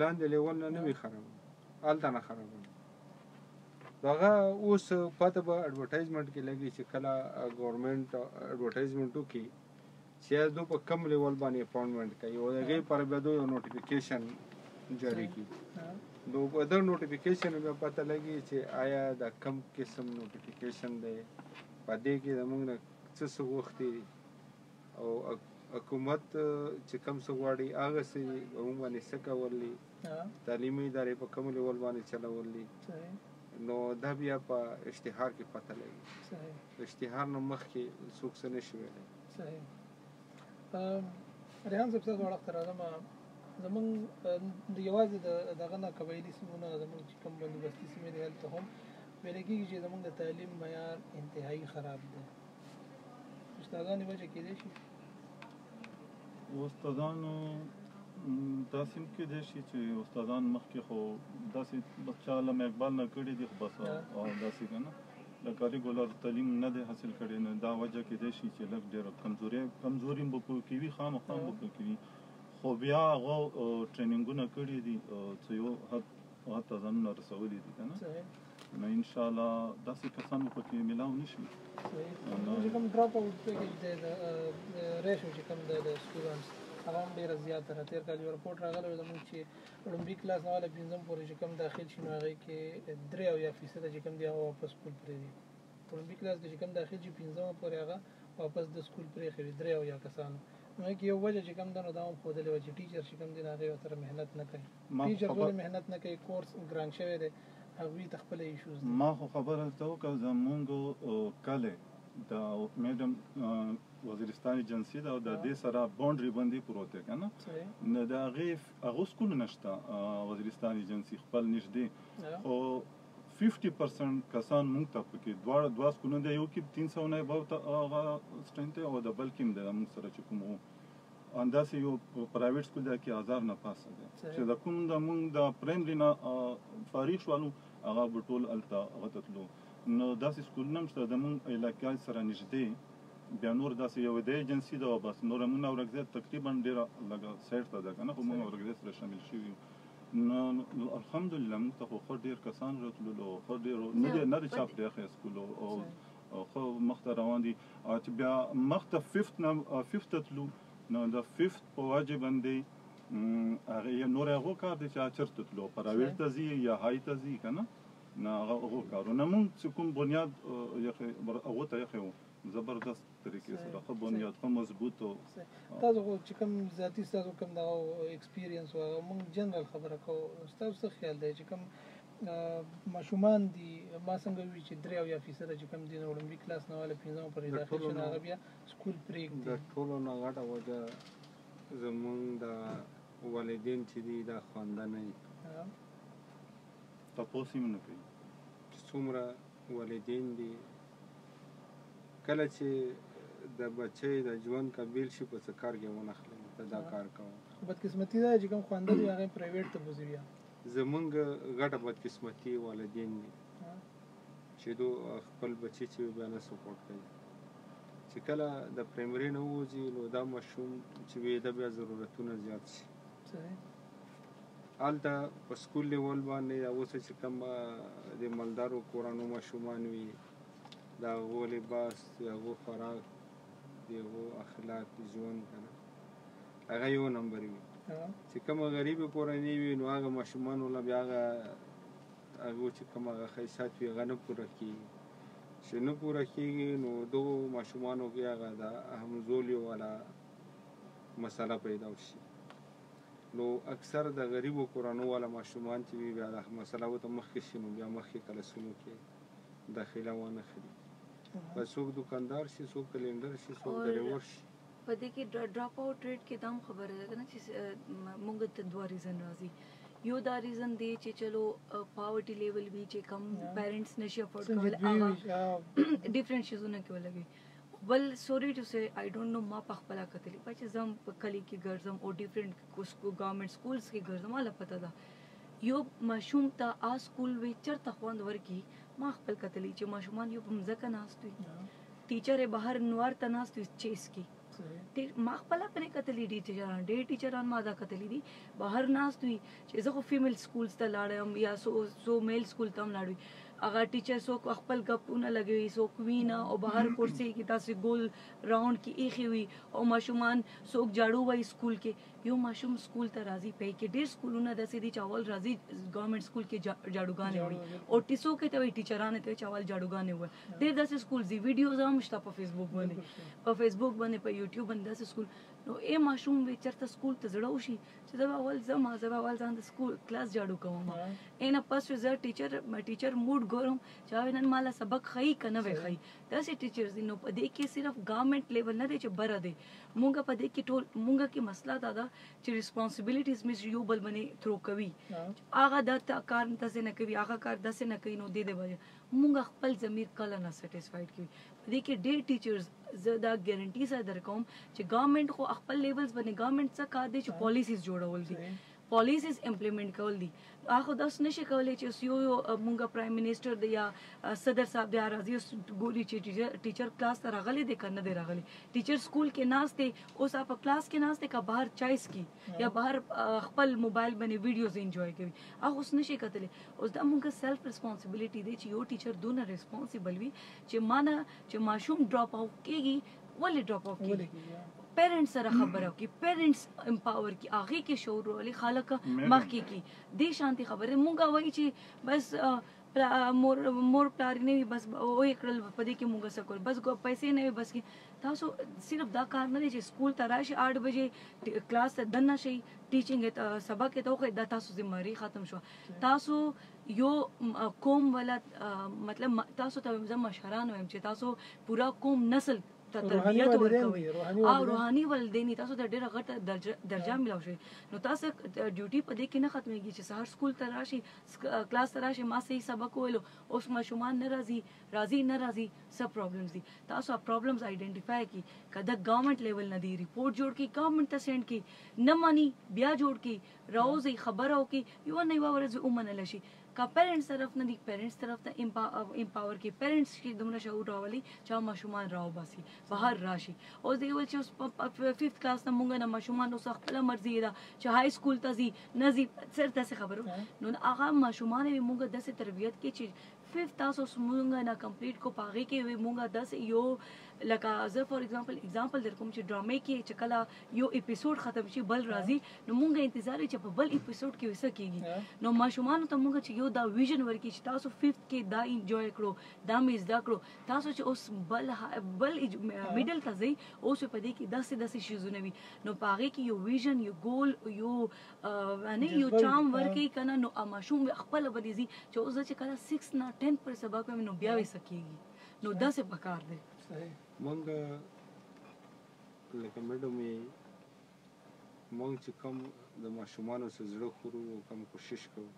لاندې لیول نه وي خرابوي هلته نه خرابوي نو هغه اوس پاته به اډورټایزمنټ کې لګي چې کله ګورمنټ اډورټایزمنټ وکړي چې دو په کم لیول باندې اپاینټمنټ کوي او د هغې لپاره بیا دو یو نوټیفیکیشن جاری کړي نو په دغه نوټیفیکیشن بیا پته لګي چې آیا د کم قسم نوټیفیکیشن دی په دې کې زموږ نه څه څه غوښتي او حکومت چې کم څه غواړي هغه څه موږ باندې څه کولی تعلیمي ادارې په کوم لیول باندې چلولی نو دا بیا په اشتهار کې پته لګي اشتهار نه مخکې څوک څه نه شي ویلی صحیح ریحان صاحب ستاسو وړاندې راځم زمونږ یوازې دغه نه قبایلي سیمونه زمونږ چې کوم بندوبستي سیمې دي هلته هم ویل کېږي چې زمونږ د تعلیم معیار انتهایي خراب دی استادانې وجه کېدای شي استادانو داسې هم کېدای شي چې استادان مخکې خو داسې چا علامه اقبال نه کړي دي خو بس او داسې که نه لکه ریګولر تعلیم نه دی حاصل کړی نو دا وجه کېدای شي چې لږ ډېره کمزوري به په کې وي خامخا به په کې وي خو خو بیا هغه ټریننګونه کړي دي چې یو حد ته ځانونه رسولي دي که نه نو انشاءالله داسې کسان به پکې میلاو نه شي چې کوم ډراپ آوټ پیکیج دی د ریشو چې کوم دی د سټوډنټس هغه هم ډېره زیاته ده. تېر کال یو رپورټ راغلی و زموږ چې لومړي کلاس نه والا پنځم پورې چې کوم داخل شي نو هغې کې 93% چې کوم دی هغه واپس سکول پرېږدي. په لومړي کلاس کې چې کوم داخل شي پنځمه پورې هغه واپس د سکول پرېښی وي 93 کسانو. نو هغې کې یو وجه چې کوم ده نو دا هم ښودلې وه چې ټیچر چې کوم دی نو هغې ورسره محنت نه کوي. ټیچر ولې محنت نه کوي؟ کورس ګران شوی دی، هغوی ته خپله ایشوز دي. ما خو خبره ته وکړه زمونږ کلی د میډم وزیرستان ایجنسي ده او د دې سره باونډري باندې پروت دی که نه نو د هغو سکولونه شته وزیرستان ایجنسي خپل نږدې خو 50% کسان مونږ ته پکې دوه سکولونه دی، یو کې 300 نه اباو هغه سټرنث دی او د بل کې هم دی مونږ سره چې کوم وو همداسې یو پرایویټ سکول دی کې 1000 نه پاسه دی چې د کوم د مونږ د پرایمري نه فارغ شولو هغه به ټول هلته هغه ته تلو. نو داسې سکولونه هم شته د مونږ علاقې سره نږدې. بیا نور داسې یو د ایجنسي ده او بس نور مونږ اورګزی تقریبا ډېره لږه سایډ ته ده که نه خو مونږ اورګزی سره شامل شوي یو. نو الحمدلله موږ ته خو ښه ډېر کسان راتللو، ښه ډېر نه دی چا پرېښی سکول او ښه مخ ته روان دي. چې بیا مخ ته ففت ته تلو نو د ففت په وجه باندې هغې نور هغو کار دی چې چېرته تلو پرایویټ ته ځي یا های ته ځي که نه نو هغو کارونه مونږ چې کوم بنیاد هغو ته ایښی وو زبردست طریقې سره ښه بنیاد ښه مضبوط و. تاسو خو چې کوم ذاتي ستاسو کوم دغه ایکسپیرینس و هغه مونږ جنرال خبره کوو، ستاسو څه خیال دی چې کوم ماشومان دي ما څنګه وي چې 93% چې کوم دي نو لومړي کلاس نه والا پنځمه پورې داخل شي نو هغه بیا سکول پرېږدي؟ د ټولو نه غټه وجه زمونږ د والدین چې دي دا خواندنه یي تپوس یې نه کوي چې څومره والدین دي کله چې د بچی د ژوند قبیل شي په څه کار کې ونخلي ته دا کار کوم. خو بدقسمتي ده چې کوم خواندل وي هغه پرایویټ ته بوځي. بیا زمونږ غټه بدقسمتي والدین دي چې دو خپل بچی چې بیا نه سپورټ کوي. چې کله د پرایمري نه ووځي نو دا ماشوم چې وي د بیا ضرورتونه زیات شي. هلته په سکول لیول باندې اوس چې کوم د مالدارو کورانو ماشومان وي د هغو لباس د هغو خوراک د هغو اخلاق ژوند که نه هغه یو نمبر وي. چې کومه غریبې کورنۍ وي نو هغه ماشومان وله بیا هغو چې کوم هغه ښایسات وي هغه نه پوره کېږي. چې نه پوره کېږي نو دغو ماشومانو کې هغه د همزولي والا مسله پیدا شي. نو اکثر د غریبو کورنو والا ماشومان چې وي بیا د مسله ورته مخکې شي نو بیا مخکې کلاسونو کې داخله ونه خلي. بس څوک دکاندار شي، څوک کلینډر شي، څوک ډریور شي. په دې کې ډراپ آوټ ریټ کې دا هم خبره ده که نه چې موږ ته دوه ریزن راځي. یو دا ریزن دی چې چلو پاورټي لیول وي چې کم پیرنټس نشي افورډ کولی هغه ډفرنٹ شیزونه کې ولګي. بل سوري ټو سے آی ډونټ نو ما په خپله کتلي چې زه هم په کلي کې ګرځم او ډفرنٹ ګورنمنټ سکولز کې ګرځم هله پته ده یو ماشوم ته آ سکول وی چېرته خوند ورکړي. ما خپل کتلی چې ماشومان یو په مځکه ناست وي، ټیچر یې بهر نوار ته ناست وي چیس کې. ما خپله په نه کتلی ډېر ټیچران ما دا کتلی دي بهر ناست وي چې زه خو فیمیل سکولز ته لاړم یا سو میل سکول ته هم لاړ وي هغه ټیچر څوک خپل ګپونه لګوي څوک وینه او بهر کرسي کې داسې ګول راونډ کې ایښې وي او ماشومان څوک جاړو وایي سکول کې. یو ماشوم سکول ته راځي پی کې ډېر سکولونه داسې دي چې اول راځي ګورنمنټ سکول کې جاړوګانې وړي او ټیسو کې ته وایي ټیچرانې ته وایي چې اول جاړوګانې وړي. ډېر داسې سکول دي ویډیوز هم شته په فیسبوک باندې په یوټیوب باندې داسې سکول. نو ای ماشوم وی چېرته سکول ته زړه وشي چې زه به اول ځان د سکول کلاس جاړو کوم نه پس زه ټیچر موډ ګورم چې نن مالا سبق ښایي که نه وی ښایي. داسې ټیچرز دي. نو په دې کې صرف ګورنمنټ لیول نه دی چې بره دی مونږ په دې کې ټول مونږ کې مسله دا ده چې ریسپانسبلیټیز مې یو بل باندې تھرو کوي هغه دا کار داسې نه کوي هغه کار داسې نه کوي. نو دې د وجه مونږ خپل ضمیر کله نه سیټسفاید کوي. په دې کې ډېر ټیچرز زه دا ګارنټي سره درکوم چې ګورنمنټ خو خپل لیولز باندې ګورنمنټ څه کار دی چې پالیسیز جوړول دي پالیسیز امپلیمنٹ کول دي هغه داس نشي کولای چې یو مونږه پرایم منسٹر دی یا صدر صاحب دی راځي ګوري چې ټیچر کلاس ته راغلی دی کنه دی راغلی ټیچر سکول کې ناشته اوس په کلاس کې ناشته کا بهر چایس کی یا بهر خپل موبایل باندې ویډیوز انجوای کوي هغه اوس نشي کتلی اوس دا مونږه سیلف ریسپانسیبিলিټي دی چې یو ټیچر دونه ریسپانسیبل وي چې مانه چې ماشوم ډراپ آوټ کیږي ولې ډراپ آوټ کیږي پیرنټس سره خبره وکړي پیرنټس امپاور کی هغه کې شعور ولې خلک مخکې کی دې شانتي خبره مونږه وایي چې بس مور پلار نه وي بس وې کړل په دې کې مونږه سکول بس پیسې نه وي بس کې تاسو صرف دا کار نه دی چې سکول ته راشي 8 بجې کلاس ته دنه شي ټیچینګ سبق ته خو دا تاسو ذمہواری ختم شو تاسو یو قوم ولا مطلب تاسو ته زم مشران وایم چې تاسو پورا قوم نسل تربیت ورکوي او روحاني ولديني تاسو د ډیره غټه درجه ملو شي نو تاسو ډیوټي په دې کې نه ختميږي چې سهار سکول ته راشي کلاس ته راشي ما صحیح سبق ویلو اوس ماشومان راضي سب پرابلمز دي تاسو پرابلمز آئیډینټیفای کی کله گورنمنت لیول نه دی ریپورت جوړ کی گورنمنت ته سند کی نه مانی بیا جوړ کی روزي خبرو کی یو نه ورځ ومنل شي کا پیرنټس طرف نه دي پیرنټس طرف ته امپاور کی پیرنټس کی دمنه شعور راولي چې ماشومان راو باسي بهر راشي اوس دی ول چې 5th کلاس نه مونږ نه ماشومان اوس خپل مرزي دا چې های سکول ته زی نزي سر ته خبرو نو هغه ماشومان به مونږ داسې تربيت کې چې 5th تاسو مونږ نه کمپلیټ کو پاغي کې مونږ داسې یو لکه زه فور ایگزامپل در کوم چې ډرامې کې چې کله یو اپیسوډ ختم شي بل راځي نو مونږ انتظار چې په بل اپیسوډ کې وسه کیږي نو ماشومان ته مونږ چې یو دا ویژن ورکی چې تاسو 5th کې دا انجوای کړو دا مې زده کړو تاسو چې اوس بل میډل ته ځي اوس په دې کې داسې شیزونه وي نو پاغي کې یو ویژن یو ګول یو چام ورکی کنه نو ماشوم خپل بدیزي چې اوس چې کله 6 نه 10 پر سبق نو بیا وسه کیږي نو داسې پکار دی مونږ لکه مونږ چې کوم د ماشومانو سره زړه خورو کوم کوشش کوو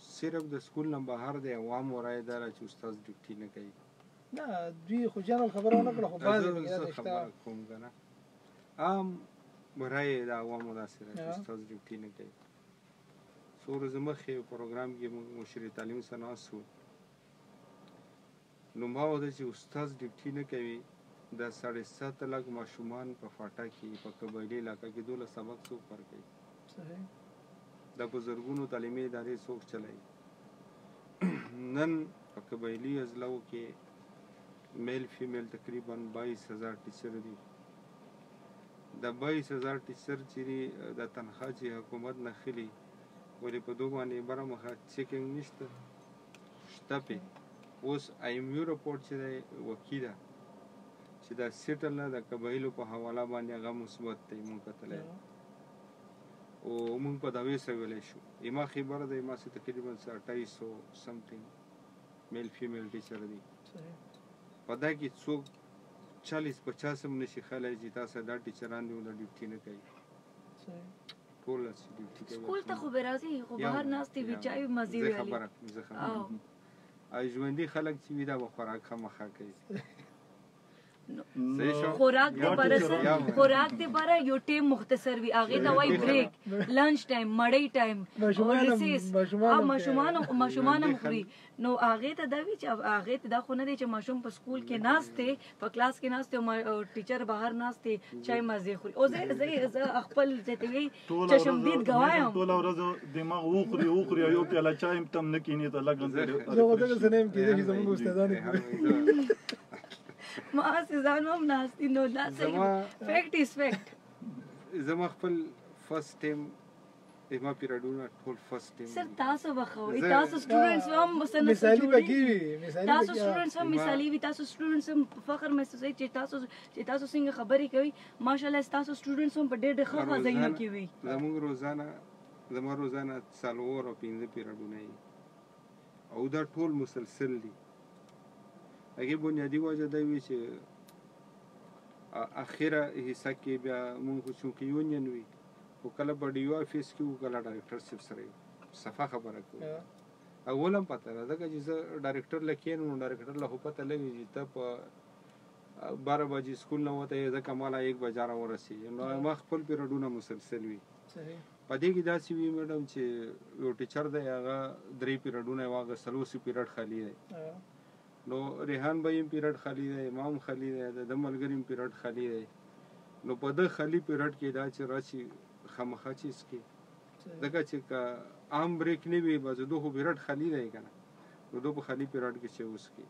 صرف د سکول نه بهر د عوام ورای دار چې استاد ډیوټي نه کوي نه دوی خو جنرال خبره نه کړه خو بعضې خبره کوم کنه عام ورای د عوامو داسې چې استاد ډیوټي نه کوي څو ورځې مخکې پروګرام کې موږ مشر تعلیم سره ناست وو نو ما وده چې استاد ډیوټي نه کوي د 7.5 لک ماشومان په فاټا کې په قبایلی علاقه کې 12 سبق څوک ورکوي صحیح د بزرګونو تعلیمي ادارې څوک چلایي نن په قبایلی اضلاعو کې میل فیمیل تقریبا 22,000 ټیچر دي د 22,000 ټیچر چې د تنخواه چې حکومت نه خلی ولې په دوه باندې بره مخه چیکینګ نشته شته پې اوس IMU رپورټ چې دی وکیله چې دا سیټل نه د قبایلو په حواله باندې هغه مثبت دی مونږ کتلی او مونږ په دعوې سره ویلی شو ایما خبره ده ایما سه تقریبا 2800 سمثینګ میل فیمیل ټیچر دي په دا کې څوک 40-50 هم نشي خلای چې تاسو دا ټیچران دی ول ډیوټي نه کوي ټول ډیوټي کوي سکول ته خو به راځي خو بهر ناستې وی چای مزي ویلي خبره ای ژوندۍ خلک چې وی دا خوراک خامخا کوي خوراک دې باره یو ټیم مختصر وي هغه ته وای بریک لنچ ټایم مړی ټایم ماشومان مخري نو هغه ته دا وی چې هغه ته دا خو نه دی چې ماشوم په سکول کې ناشته په کلاس کې ناشته او ټیچر بهر ناشته چای مزه خوري او زه خپل ځته وی چشمدید غوایم ټول ورځ دماغ وخوري یو پیاله چای تم نه کینی ته لګن زه غوډه سنم کې چې زموږ استادانو ما سيزانو هم ناستي نو دا فیکټ از فیکټ زما خپل فرست ټیم ما پیراډونه ټول فرست ټیم سر تاسو بخوي تاسو سټوډنټس هم مثالي بګي تاسو سټوډنټس هم مثالي وي تاسو سټوډنټس هم فخر محسوسوي چې تاسو څنګه خبرې کوي ماشاءالله تاسو سټوډنټس هم په ډېر ښه ځایونو کې وي زموږ روزانه څلور او 5 پیراډونه او دا ټول مسلسل دي هغه بنیادی وجه دا وی چې اخیره حصہ کې بیا مونږ چې یونین وی او کله په ډیو افیس کې او کله ډایرکټر شپ سره صفه خبره کوي اولم پته ده چې زه ډایرکټر لکین نو ډایرکټر له پته لګي چې ته په 12 بجې سکول نه وته ځکه مالا 1 بجه را ورسېږي نو ما خپل پیریډونه مسلسل وي صحیح په دې کې داسې وي میډم چې یو ټیچر دی هغه 3 پیریډونه یې واخیستل اوس یې پیریډ خالي دی نو ریحان به یې پیریډ خالي دی امام خالي دی د ملګري پیریډ خالي دی نو په د خالي پیریډ کې دا چې راشي خامخا چیز کې ځکه چې عام بریک نه وي بس دوه پیریډ خالي دی کنه نو دوه په خالي پیریډ کې چې اوس کې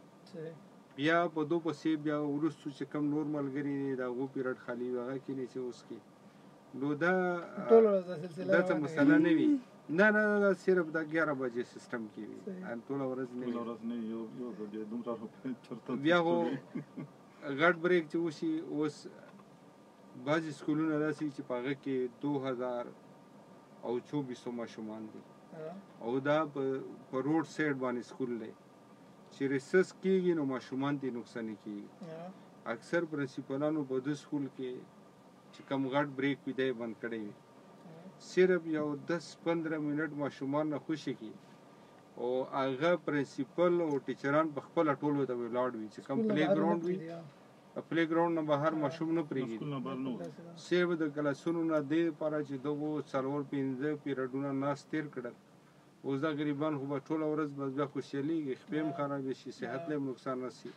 بیا په دوه پسې بیا ورستو چې کم نور ملګري دی دا غو پیریډ خالي وي هغه کې نه چې اوس کې نو دا ټول ورځ سلسله دا څه مسله نه وي نه صرف دا 11 بجې سیستم کې وي ان ټول ورځ نه یو د دومره چرته بیا هو غټ بریک چې وشي اوس بعضې سکولونه داسې چې په هغه کې 2024 ماشومان دي او دا په روډ سایډ باندې سکول دی چې ریسس کېږي نو ماشومان دې نقصان کېږي اکثر پرنسپلانو په دې سکول کې چې کم غټ بریک وي دی بند کړی وي صرف یو 10-15 منټ ماشومان نه خوشي کی او هغه پرنسپل او ټیچران په خپل ټولو ته ولاړ وي چې کم پلی ګراوند وي پلی ګراوند نه بهر ماشوم نه پریږي صرف د کلاسونو نه دی لپاره چې دغه 4-5 پیریډونه ناس تیر کړل اوس دا غریبان خو به ټوله ورځ بس بیا خوشحالېږي خپې هم خرابې شي صحت له هم نقصان رسي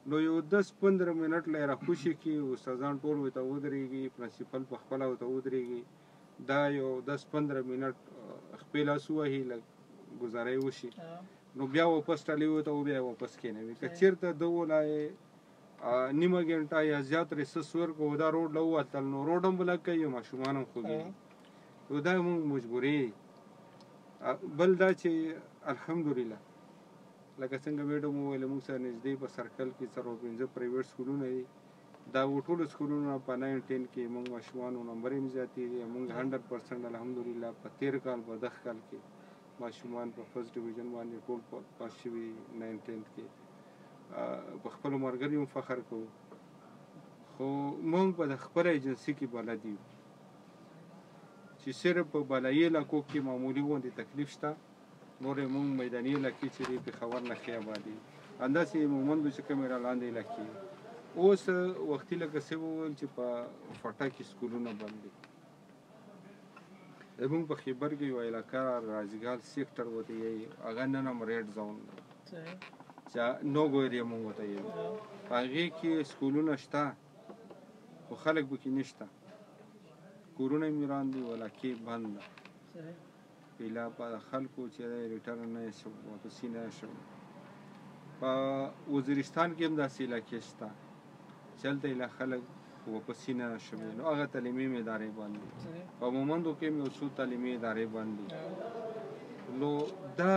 نو یو 10-15 منټ له راخوشي کې استادان ټول ورته ودرېږي پرنسپل په خپله ورته ودرېږي دا یو 10-15 منټ خپې لاس ووهي لږ ګزارۍ وشي نو بیا واپس ټالۍ ورته بیا واپس کېنوي که چېرته ده ولایې نیمه ګنټه یا زیات ریسس ورکړو دا روډ له ووتل نو روډ هم بلاک کوي ماشومان هم خوږېږي نو دا موږ مجبورې بل دا چې الحمدلله لکه څنګه میډم وویل موږ سره نږدې په سرکل کې 4-5 پرایویټ سکولونه دي دا ټولو سکولونو په 9-10 کې موږ ماشومانو نمبر یې زیاتېږي موږ 100% الحمدلله په 13 کال په 10 کال کې ماشومان په فرست ډیویژن باندې ټول پاس شوي 9-10 کې په خپلو ملګریو هم فخر کوو خو موږ په خپله ایجنسي کې بلد یو چې صرف په بلایي علاقو کې معمولي غوندې تکلیف شته نور یې موږ میداني علاقې چې دي پېښور نښې آبادي همداسې مومندو چې کومې را لاندې علاقې اوس وختي لکه څه وویل چې په فټه کې سکولونه بند دي زموږ په خیبر کې یو علاقه راځګال سیکټر ورته یایي هغه نن هم ریډ زون دی چې نو ګو ایریا موږ ورته یایي په هغې کې سکولونه شته خو خلک پکې نشته کورونه یې میران دي علاقې بند ده پیلا په خلکو چې ریټرن نه شو واپسې نه شو په وزیرستان کې هم داسې علاقې شته چې هلته یې خلک واپسې نه شوي نو هغه تعلیمي ادارې بند دي په مومندو کې هم یو څو تعلیمي ادارې بند دي نو دا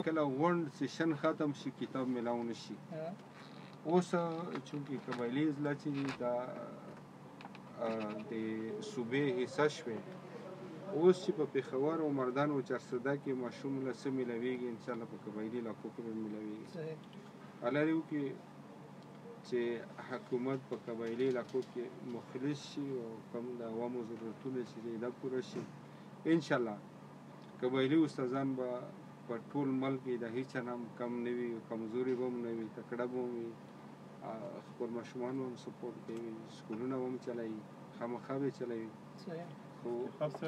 کله ونډ سیشن ختم شي کتاب میلاو نشي. اوس چونکې قبایلي اضلاع چې دا د صوبې حصه شوې، اوس چې په پېښور او مردان او چارسده کې ماشوم له څه میلاویږي انشاءالله په قبایلي علاقو کې به میلاویږي. الله دې وکړي چې حکومت په قبایلي علاقو کې مخلص شي او کوم د عوامو ضرورتونه چې دي دا پوره شي. انشاءالله قبایلي استادان به په ټول ملک کې د هیڅ نه هم کم نه وي، کمزوري به هم نه وي، تکړه به هم وي، خپل ماشومان هم سپورټ کوي، سکولونه هم چلوي، خامخا به چلوي.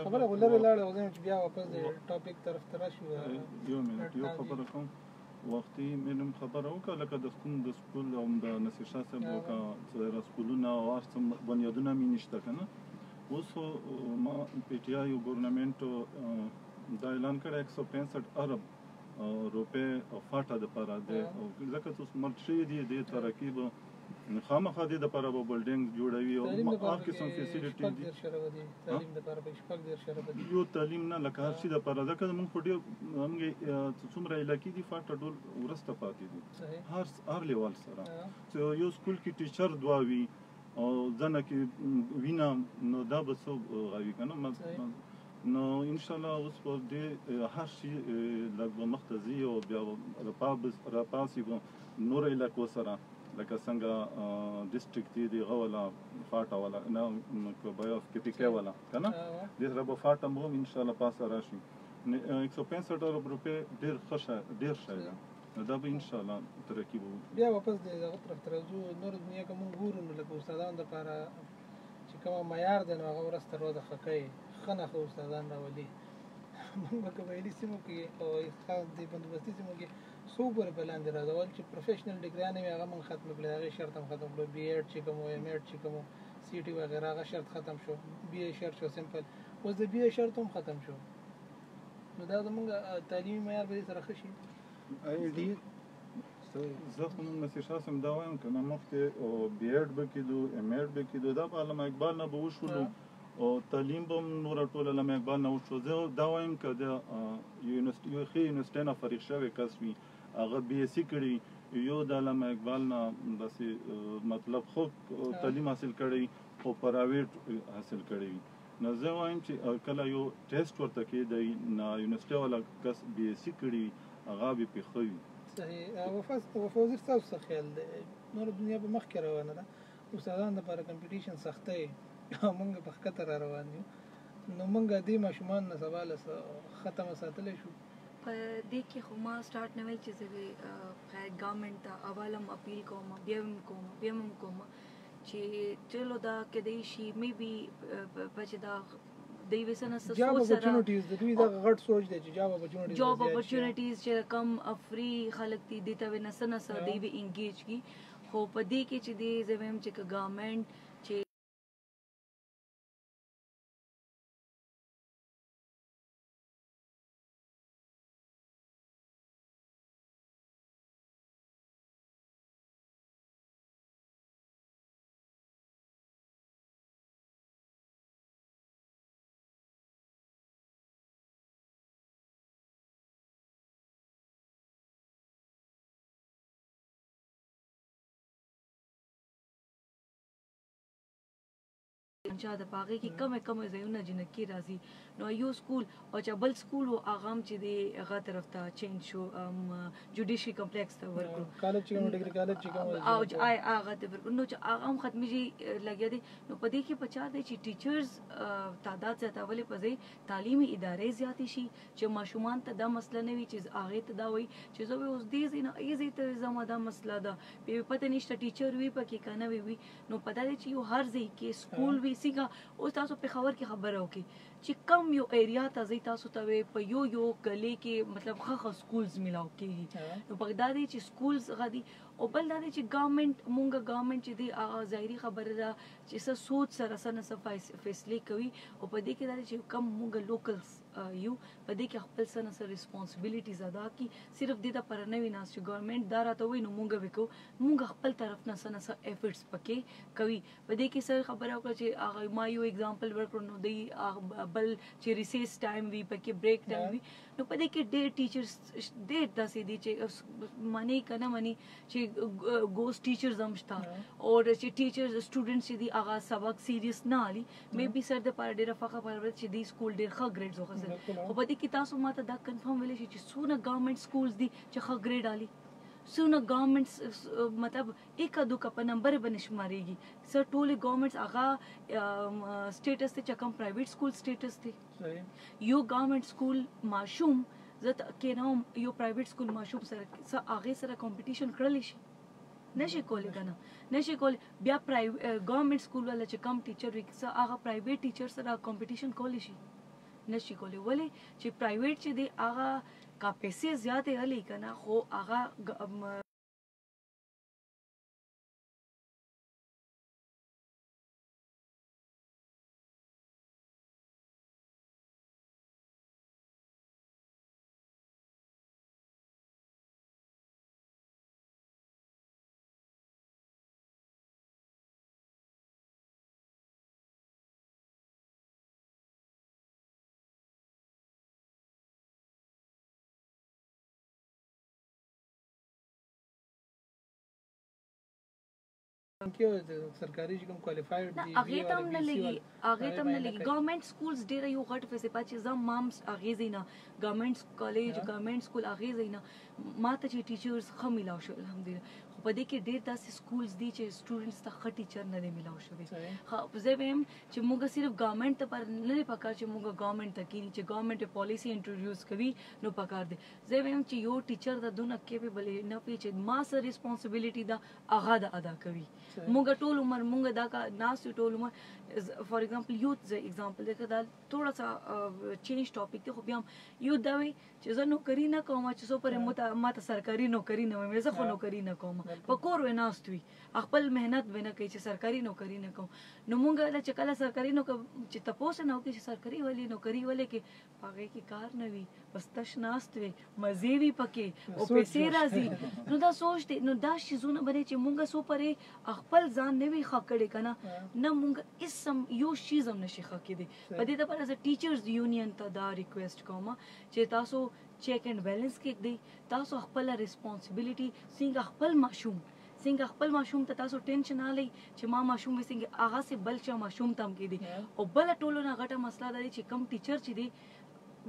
خبره خو لرې لاړه، خو چې بیا واپس د ټاپک طرف ته راشو. یو منټ یو خبره کوم. وختي مې نوم خبره وکړه لکه د سکول او د نصیر شاه صاحب وکړه چې سکولونه او هر څه بنیادونه مې نشته که نه. اوس ما پی ټي آی ګورنمنټ دا اعلان کړی 165 ارب روپۍ فاټه دپاره دی، ځکه چې اوس مرګ شوي دي دې ترقي به خامخا دې دپاره به بلډینګ جوړوي او هر قسم فیسیلیټي دي. یو تعلیم نه لکه هر شي دپاره، ځکه زمونږ خو ډېر زمونږ څومره علاقې دي فاټه ټول وروسته پاتې دي هر لیول سره. چې یو سکول کې ټیچر دوه وي او ځنه کې وینه نو دا به څه غوي که نه. نو انشاءالله اوس به دې هر شي لږ به مخته ځي او بیا راپاسي به نورو علاقو سره لکه څنګه ډسټرکټ دی دغه والا فاټه والا نه کې پی والا که نه دې سره به فاټه هم انشاءالله پاسه راشي. 165 ارب روپۍ ډېر ښه شی ده، دا به انشاءالله ترقي به وکړي. بیا واپس دغه طرف ته راځو. نور دنیا که مونږ ګورو نو لکه استادانو دپاره چې کومه معیار دی نو هغه ورځ تر ورځه ښه کوي، ښه نه ښه استادان راولي. مونږ په قبایلي سیمو کې او خاص د بندوبستي سیمو کې څو پورې په لاندې راځول چې پروفیشنل ډګریانې وي هغه مونږ ختم کړل، هغې شرط هم ختم کړو، بي ایډ چې کوم و ایم ایډ چې کوم سی ټي وغیره هغه شرط ختم شو، بي اے شرط شو سمپل. اوس د بي اے شرط هم ختم شو. نو دا زمونږ تعلیمي معیار به دې سره ښه شي. زه خو نصیر شاه صاحب دا وایم که نه مخکې بي ایډ به کېدو ایم ایډ به کېدو دا په علامه اقبال نه به وشولو او تعلیم به هم نوره ټول علامه اقبال نه وشو. زه دا وایم که د یو ښې یونیورسټۍ نه فارغ شوی کس وي هغه بي ایس سي کړي، یو د علامه اقبال نه داسې مطلب خو تعلیم حاصل کړی خو پرایویټ حاصل کړی وي. نو زه وایم چې کله یو ټیسټ ورته کېدی نه یونیورسټۍ والا کس بي ایس سي کړي وي هغه به پرې ښه وي. صحیح. وفوزي ستاسو څه خیال دی؟ نوره دنیا به مخکې روانه ده، استادانو دپاره کمپټیشن سخته یې او موږ په ښکته را روان یو. نو موږ دې ماشومان نه سبا له ختمه ساتلی شو. په دې کې خو ما سټارټ نه ویل چې زه خیر ګورنمنټ ته اول هم اپیل کوم بیا هم کوم چې چلو دا کېدای شي مې بي چې دا د یوې څه نه څه سوچ سره جاب اپورچونټیز د دوی دغه غټ سوچ دی چې جاب اپورچونټیز چې کم فری خلک دي دې ته نه څه نه څه دی به انګیج کی. خو په دې کې چې دی زه وایم چې ګورنمنټ چې انشاء د پاغې کې کم ځایونه جنکي راځي. نو یو سکول او چې بل سکول و هغه هم چې دی هغه طرف ته چینج شو جوډیشي کمپلیکس ته ورکړو کالج چې کوم ډیګري کالج چې کوم او هغه ته ورکړو. نو چې هغه هم ختمېږي لګیا دی. نو په دې کې په چا دی چې ټیچرز تعداد زیاتولې په ځای تعلیمي ادارې زیاتې شي چې ماشومان ته دا مسله نه وي چې هغې ته دا وایي چې زه به اوس دې ځای نه ای ځای ته زما دا مسله ده بیا پته نشته ټیچر وي پکې که نه وي. نو پته دی چې یو هر ځای کې سکول وي سیګه. اوس تاسو پېښور کې خبره وکړئ چې کم یو ایریا ته ځئ تاسو ته په یو کلی کې مطلب ښه سکولز میلاو کېږي. نو په دا دی چې سکولز هغه دي او بل دا دی چې مونږ ګورنمنټ چې دی هغه ظاهري خبره ده چې څه سوچ سره څه نه څه فیصلې کوي او په دې کې دا دی چې کم مونږ لوکلز یو په دې کې خپل څه نه څه ریسپانسبلیټیز ادا کړي. صرف دې دپاره نه وي ناست چې ګورنمنټ دا راته وایي نو مونږ به کوو. مونږ خپل طرف نه څه نه څه ایفرټس پکې کوي. په دې کې څه خبره وکړه چې هغه ما یو اگزامپل ورکړو نو دی اگزامپل چې ریسیس ټایم وي پکې بریک ټایم وي نو په دې کې ډېر ټیچرز ډېر داسې دي چې منی کنه منی چې ګوس ټیچرز هم شته او چې ټیچرز سټوډنټس چې دي هغه سبق سیریس نه علي مې بي سر د پاره ډېر فخر پر چې دی سکول ډېر ښه ګریډز وخصه خو په دې کې تاسو ماته دا کنفرم ویلی شي چې څونه ګورنمنت سکولز دي چې ښه ګریډ علي څونه ګورنمنټ مطلب ایکا دوکا په نمبر باندې شمارېږي سر ټولې ګورنمنټس هغه سټیټس ته چې کوم پرایویټ سکول سټیټس دی یو ګورنمنټ سکول ماشوم زه کې نوم یو پرایویټ سکول ماشوم سره هغې سره کمپټیشن کړلی شي نشي کولی کنه نشي کولی بیا ګورنمنټ سکول والا چې کم ټیچر وي هغه پرایویټ ټیچر سره کمپټیشن کولی شي نشي کولی ولې چې پرایویټ چې دی هغه کا پیسې زیاتې هلي کنه خو هغه سرکاري چې کوم کوالیفاید دي هغه تم نه لګي ګورنمنت سکولز ډیر یو غټ فیسه چې زم مامس هغه زینا ګورنمنت کالج ګورنمنت سکول هغه زینا ماته چې ټیچرز خو ملاو شو الحمدلله خو په دې کې ډیر داسې سکولز دي چې سټوډنټس ته ښه ټیچر نه دی ملاو شوی خو زه ویم چې موږ صرف ګورنمنت ته پر نه پکار چې موږ ګورنمنت ته کینی چې ګورنمنت پالیسی انټروډیوس کوي نو پکار دی زه ویم چې یو ټیچر د دونه کیپیبل نه پی چې ما سره ریسپانسیبিলিټي دا هغه د ادا کوي موږ ټول عمر موږ دا کا ناس ټول عمر فار ایگزامپل یوت ز ایگزامپل دغه دا تھوڑا سا چینج ټاپک ته خو بیا یو دا وی چې زه نوکری نه کوم چې سو پر ماته سرکاري نوکری نه وي زه خو نوکری نه کوم په کور وناستوي خپل مهنت ونه کوي چې سرکاري نوکری نه کوم نو موږ چې کله سرکاري نوکری چې تاسو نه کوي چې سرکاري ولی نوکری ولې کې هغه کې کار نه وي بس تش ناستوي مزي وي پکې او پیسې راځي نو دا سوچ دي نو دا شیزونه باندې چې موږ سو پرې خپل ځان نه وي خکړې کنه نه موږ اسم یو شیز هم نشي خکې دي په دې لپاره از ټیچرز یونین ته دا ریکوست کوم چې تاسو چیک اینڈ بیلنس کې دی تاسو خپل ریسپانسیبিলিټي څنګه خپل ماشوم ته تاسو ټینشن نه لئ چې ما ماشوم وسنګ هغه سه بل چې ماشوم تم کې دي او بل ټولو نه غټه مسله ده چې کم ټیچر چې دی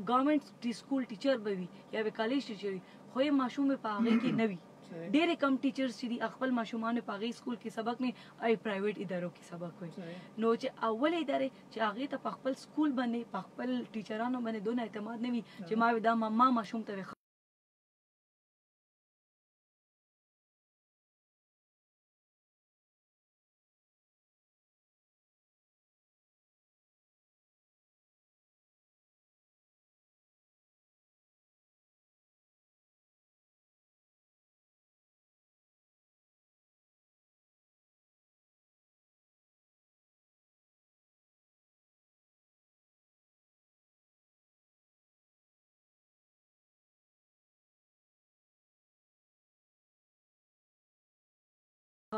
ګورنمنت سکول ټیچر به وي یا به کالج ټیچر خو یې ماشوم په هغه کې نه وي ډېر کم ټیچرز چې دي خپل ماشومان په هغه سکول کې سبق نه ای پرایویټ ادارو کې سبق وي نو چې اول ادارې چې هغه ته په خپل سکول باندې په خپل ټیچرانو باندې دونه اعتماد نه وي چې ما دا ما ماشوم ته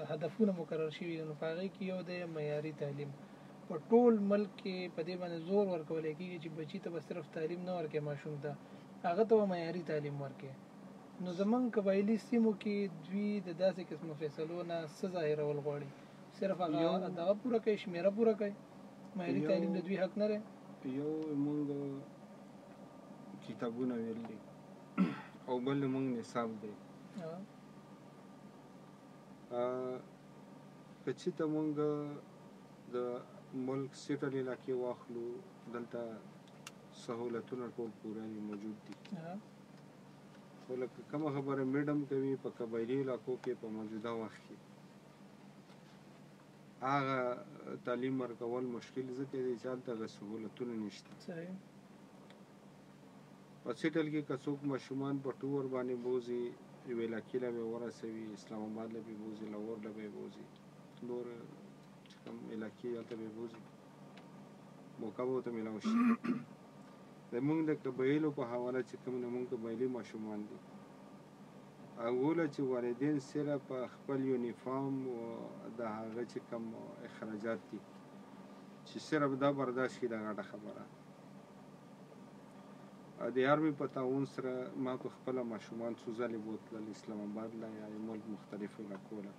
هدفونه مقرر شوي نو په هغې کې یو د معیاري تعلیم په ټول ملک کې په دې باندې زور ورکولی کېږي چې بچي ته به صرف تعلیم نه ورکړي ماشوم ته هغه ته به معیاري تعلیم ورکړي نو زمونږ قبایلي سیمو کې دوی د داسې قسمو فیصلو نه څه ظاهرول غواړي صرف هغه دغه پوره کوي شمیره پوره کوي معیاري تعلیم د دوی حق نه دی یو مونږ کتابونه ویل دي او بل مونږ نصاب دی که چې ته مونږ د ملک سیټل علاقې واخلو دلته سهولتونه ټول پوره موجود دي خو لکه کومه خبره میډم کوي په قبایلي علاقو کې په موجوده وخت کې هغه تعلیم ورکول مشکل ځکه دی چې هلته هغه سهولتونه نشته په سیټل کې که څوک ماشومان په ټور باندې بوځي یو علاقې له به ورسوي اسلام آباد له به بوځي لاهور له به بوځي نور چې کوم علاقې هلته به بوځي موقع به ورته میلاو شي زمونږ د قبایلو په حواله چې کوم زمونږ قبایلي ماشومان دي اوله چې والدین سره په خپل یونیفارم د هغه چې کوم اخراجات دي چې صرف دا برداشت کړي دا غټه خبره د آرمي په تعاون سره ما په خپله ماشومان څو ځلې بوتلل اسلام آباد له یا ملک مختلفو علاقو له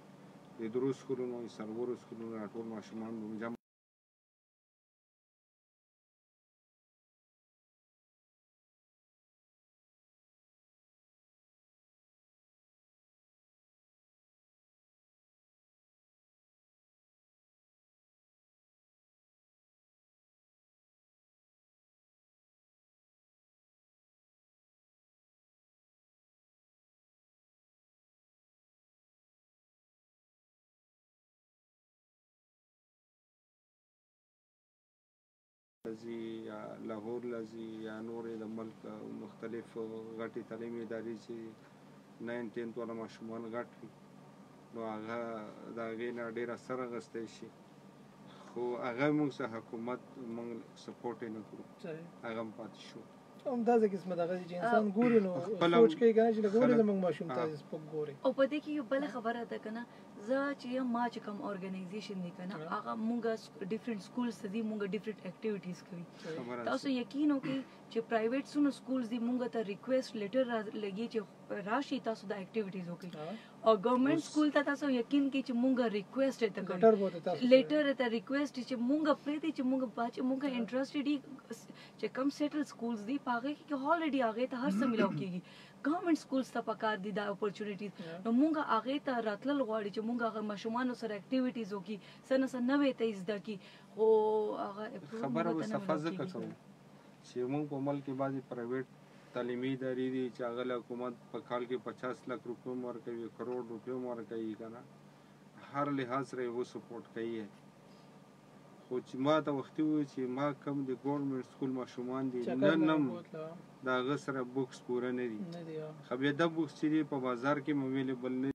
د درو سکولونو سرورو سکولونو ټول ماشومان به جمع لځي یا لاهور لځي یا نورې د ملک مختلف غټې تعلیمي ادارې چې 9 10 والا ماشومان غټ وي نو هغه د هغې نه ډېر اثر اخیستی شي خو هغه موږ څه حکومت موږ سپورټ یې نه کړو هغه هم پاتې شو همداسې قسمه دغه چې انسان ګوري نو سوچ کوي که نه چې ګوري زموږ ماشوم ته سپک ګوري او په دې کې یو بله خبره ده که نه زه چې یم ما چې کوم ارګنایزیشن دی که نه هغه مونږ ډفرنټ سکولز ته ځي مونږ ډفرنټ اکټیویټیز کوي تاسو یقین وکړئ چې پرایویټ څونه سکولز دي مونږ ته ریکویسټ لیټر لګي چې راشي تاسو د اکټیویټیز وکړئ او ګورنمنت سکول ته تاسو یقین کړئ چې مونږ ریکویسټ ته کوو لیټر ته ریکویسټ چې مونږ پرې چې مونږ باچ مونږ انټرېسټډ دي چې کم سیټل سکولز دي پاغه کې الریډي هغه ته هر څه ملاو کیږي ګورنمنت سکولز ته پکار دي دا اپورچونټیز نو مونږ هغه ته راتلل غواړي چې مونږ هغه ماشومان سره اکټیویټیز وکړي سنه نوې ته زده کی او هغه خبره به صفه ځکه کوو چې مونږ په ملک کې بعضې پرایویټ تعلیمي ادارې دي چې هغه له حکومت په کال کې 50 لک روپۍ هم ورکوي کروڑ روپۍ هم ورکوي که نه هر لحاظ سره یې سپورټ کوي خو چې ما ته وختي ووایي چې ما کم د ګورنمنټ سکول ماشومان دي نن هم د هغه سره بوکس پوره نه دي خو بیا دا بوکس چې دي په بازار کې هم اویلیبل نه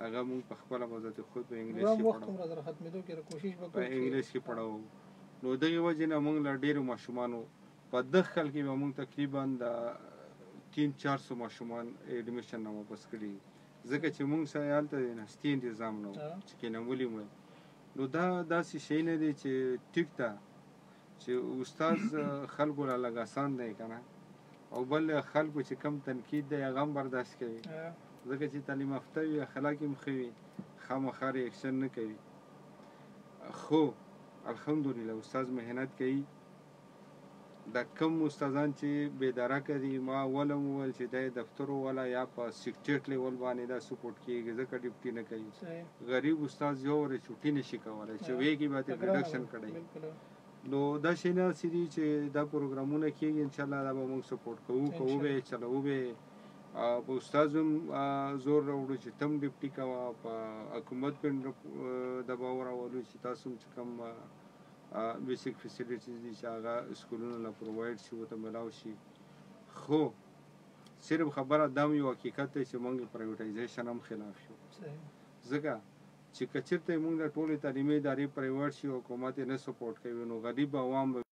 هغه مونږ په خپله بذات خود په انګلیس کې پړاو نو دغې وجې نه مونږ له ډېرو ماشومانو په دغه کال کې به مونږ تقریبا د 300-400 ماشومان ایډمیشن نه واپس کړي ځکه چې مونږ سره هلته د نستي انتظام نه و چې کېنولي مو نو دا داسې شی نه دی چې ټیک ده چې استاد خلکو له لږ اسان دی که نه او بل خلکو چې کم تنقید دی هغه هم برداشت کوي ځکه چې تعلیم یافته وي اخلاق یې هم ښه وي خامخا ریاکشن نه کوي خو الحمدلله استاد محنت کوي دا کم استادان چې بېدرکه دي ما اوله هم وویل چې دا دفترو والا یا په سیکټریټ لیول باندې دا سپورټ کېږي ځکه ډیوټي نه کوي غریب استاد یو ورځ چوټي نشي کولی چې ویږي به ترې ډیډکشن کړی نو دا شی نه هسې دي چې دا پروګرامونه کېږي انشاءالله دا به موږ سپورټ کوو که وبې چلوو به په استاد هم زور راوړو چې تم ډیوټي کوه په حکومت پې دباو راولو چې تاسو هم چې کوم بیسیک فیسیلیټیز دي چې هغه سکولونو له پرووایډ شي ورته میلاو شي خو صرف خبره دا هم یو حقیقت دی چې موږ پرایویټایزیشن هم خلاف شو ځکه چې که چېرته موږ د ټولې تعلیمي ادارې پرایویټ شي او حکومت یې نه سپورټ کوي نو غریب عوام به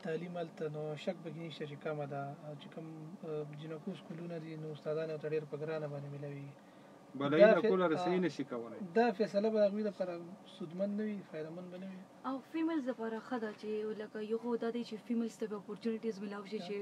تعلیم هلته نو شک پکې نشته چې کمه ده چې کوم جنکو سکولونه دي نو استادان ورته ډېر په ګرانه باندې میلاویږي بلایي د کله رسوي نشي کولی دا فیصله به د هغوی لپاره سودمند نه وي فایدهمند به نه وي او فیمیلز لپاره ښه ده چې لکه یو خو دا دی چې فیمیلز ته به اپورچونیټیز میلاو شي چې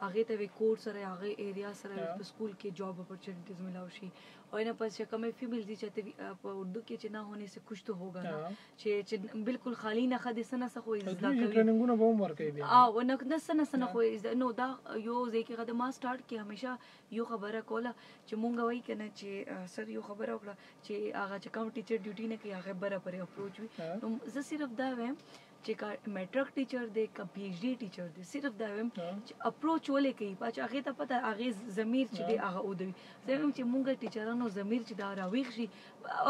هغې ته به کور سره هغې ایریا سره په سکول کې جاب اپورچونیټیز میلاو شي और ना पस कम फीमेल दी चाहते उर्दू के च ना होने से कुछ तो होगा ना च बिल्कुल खाली ना खद सना सखो इज़दा ट्रेनिंगونه به عمر کوي بیا او نه سنه سنه خو نو دا یو ځکه غد ما سٹارټ کې همیشه یو خبره کوله چې مونږ وای کنه چې سر یو خبره وکړه چې هغه چې کوم ټیچر ډیوټي نه کوي هغه برابر اپروچ وي نو زه صرف دا وایم چې کا میټرک ټیچر دی کا پی ایچ ډی ټیچر دی صرف دا وایم چې اپروچ ولې کوي پاچ هغه ته پته هغه ضمیر چې دی هغه ودوي زم چې مونږ ټیچرانو ضمیر چې دا راويخ شي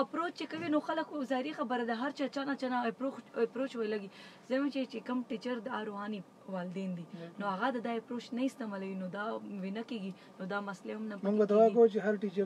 اپروچ چې کوي نو خلک وزاري خبره ده هر چا اپروچ ویلږي زم چې کم ټیچر د روحاني والدین دي نو هغه د اپروچ نه استعمالوي نو دا وینه کیږي نو دا مسله هم نه موږ دعا کوو چې هر ټیچر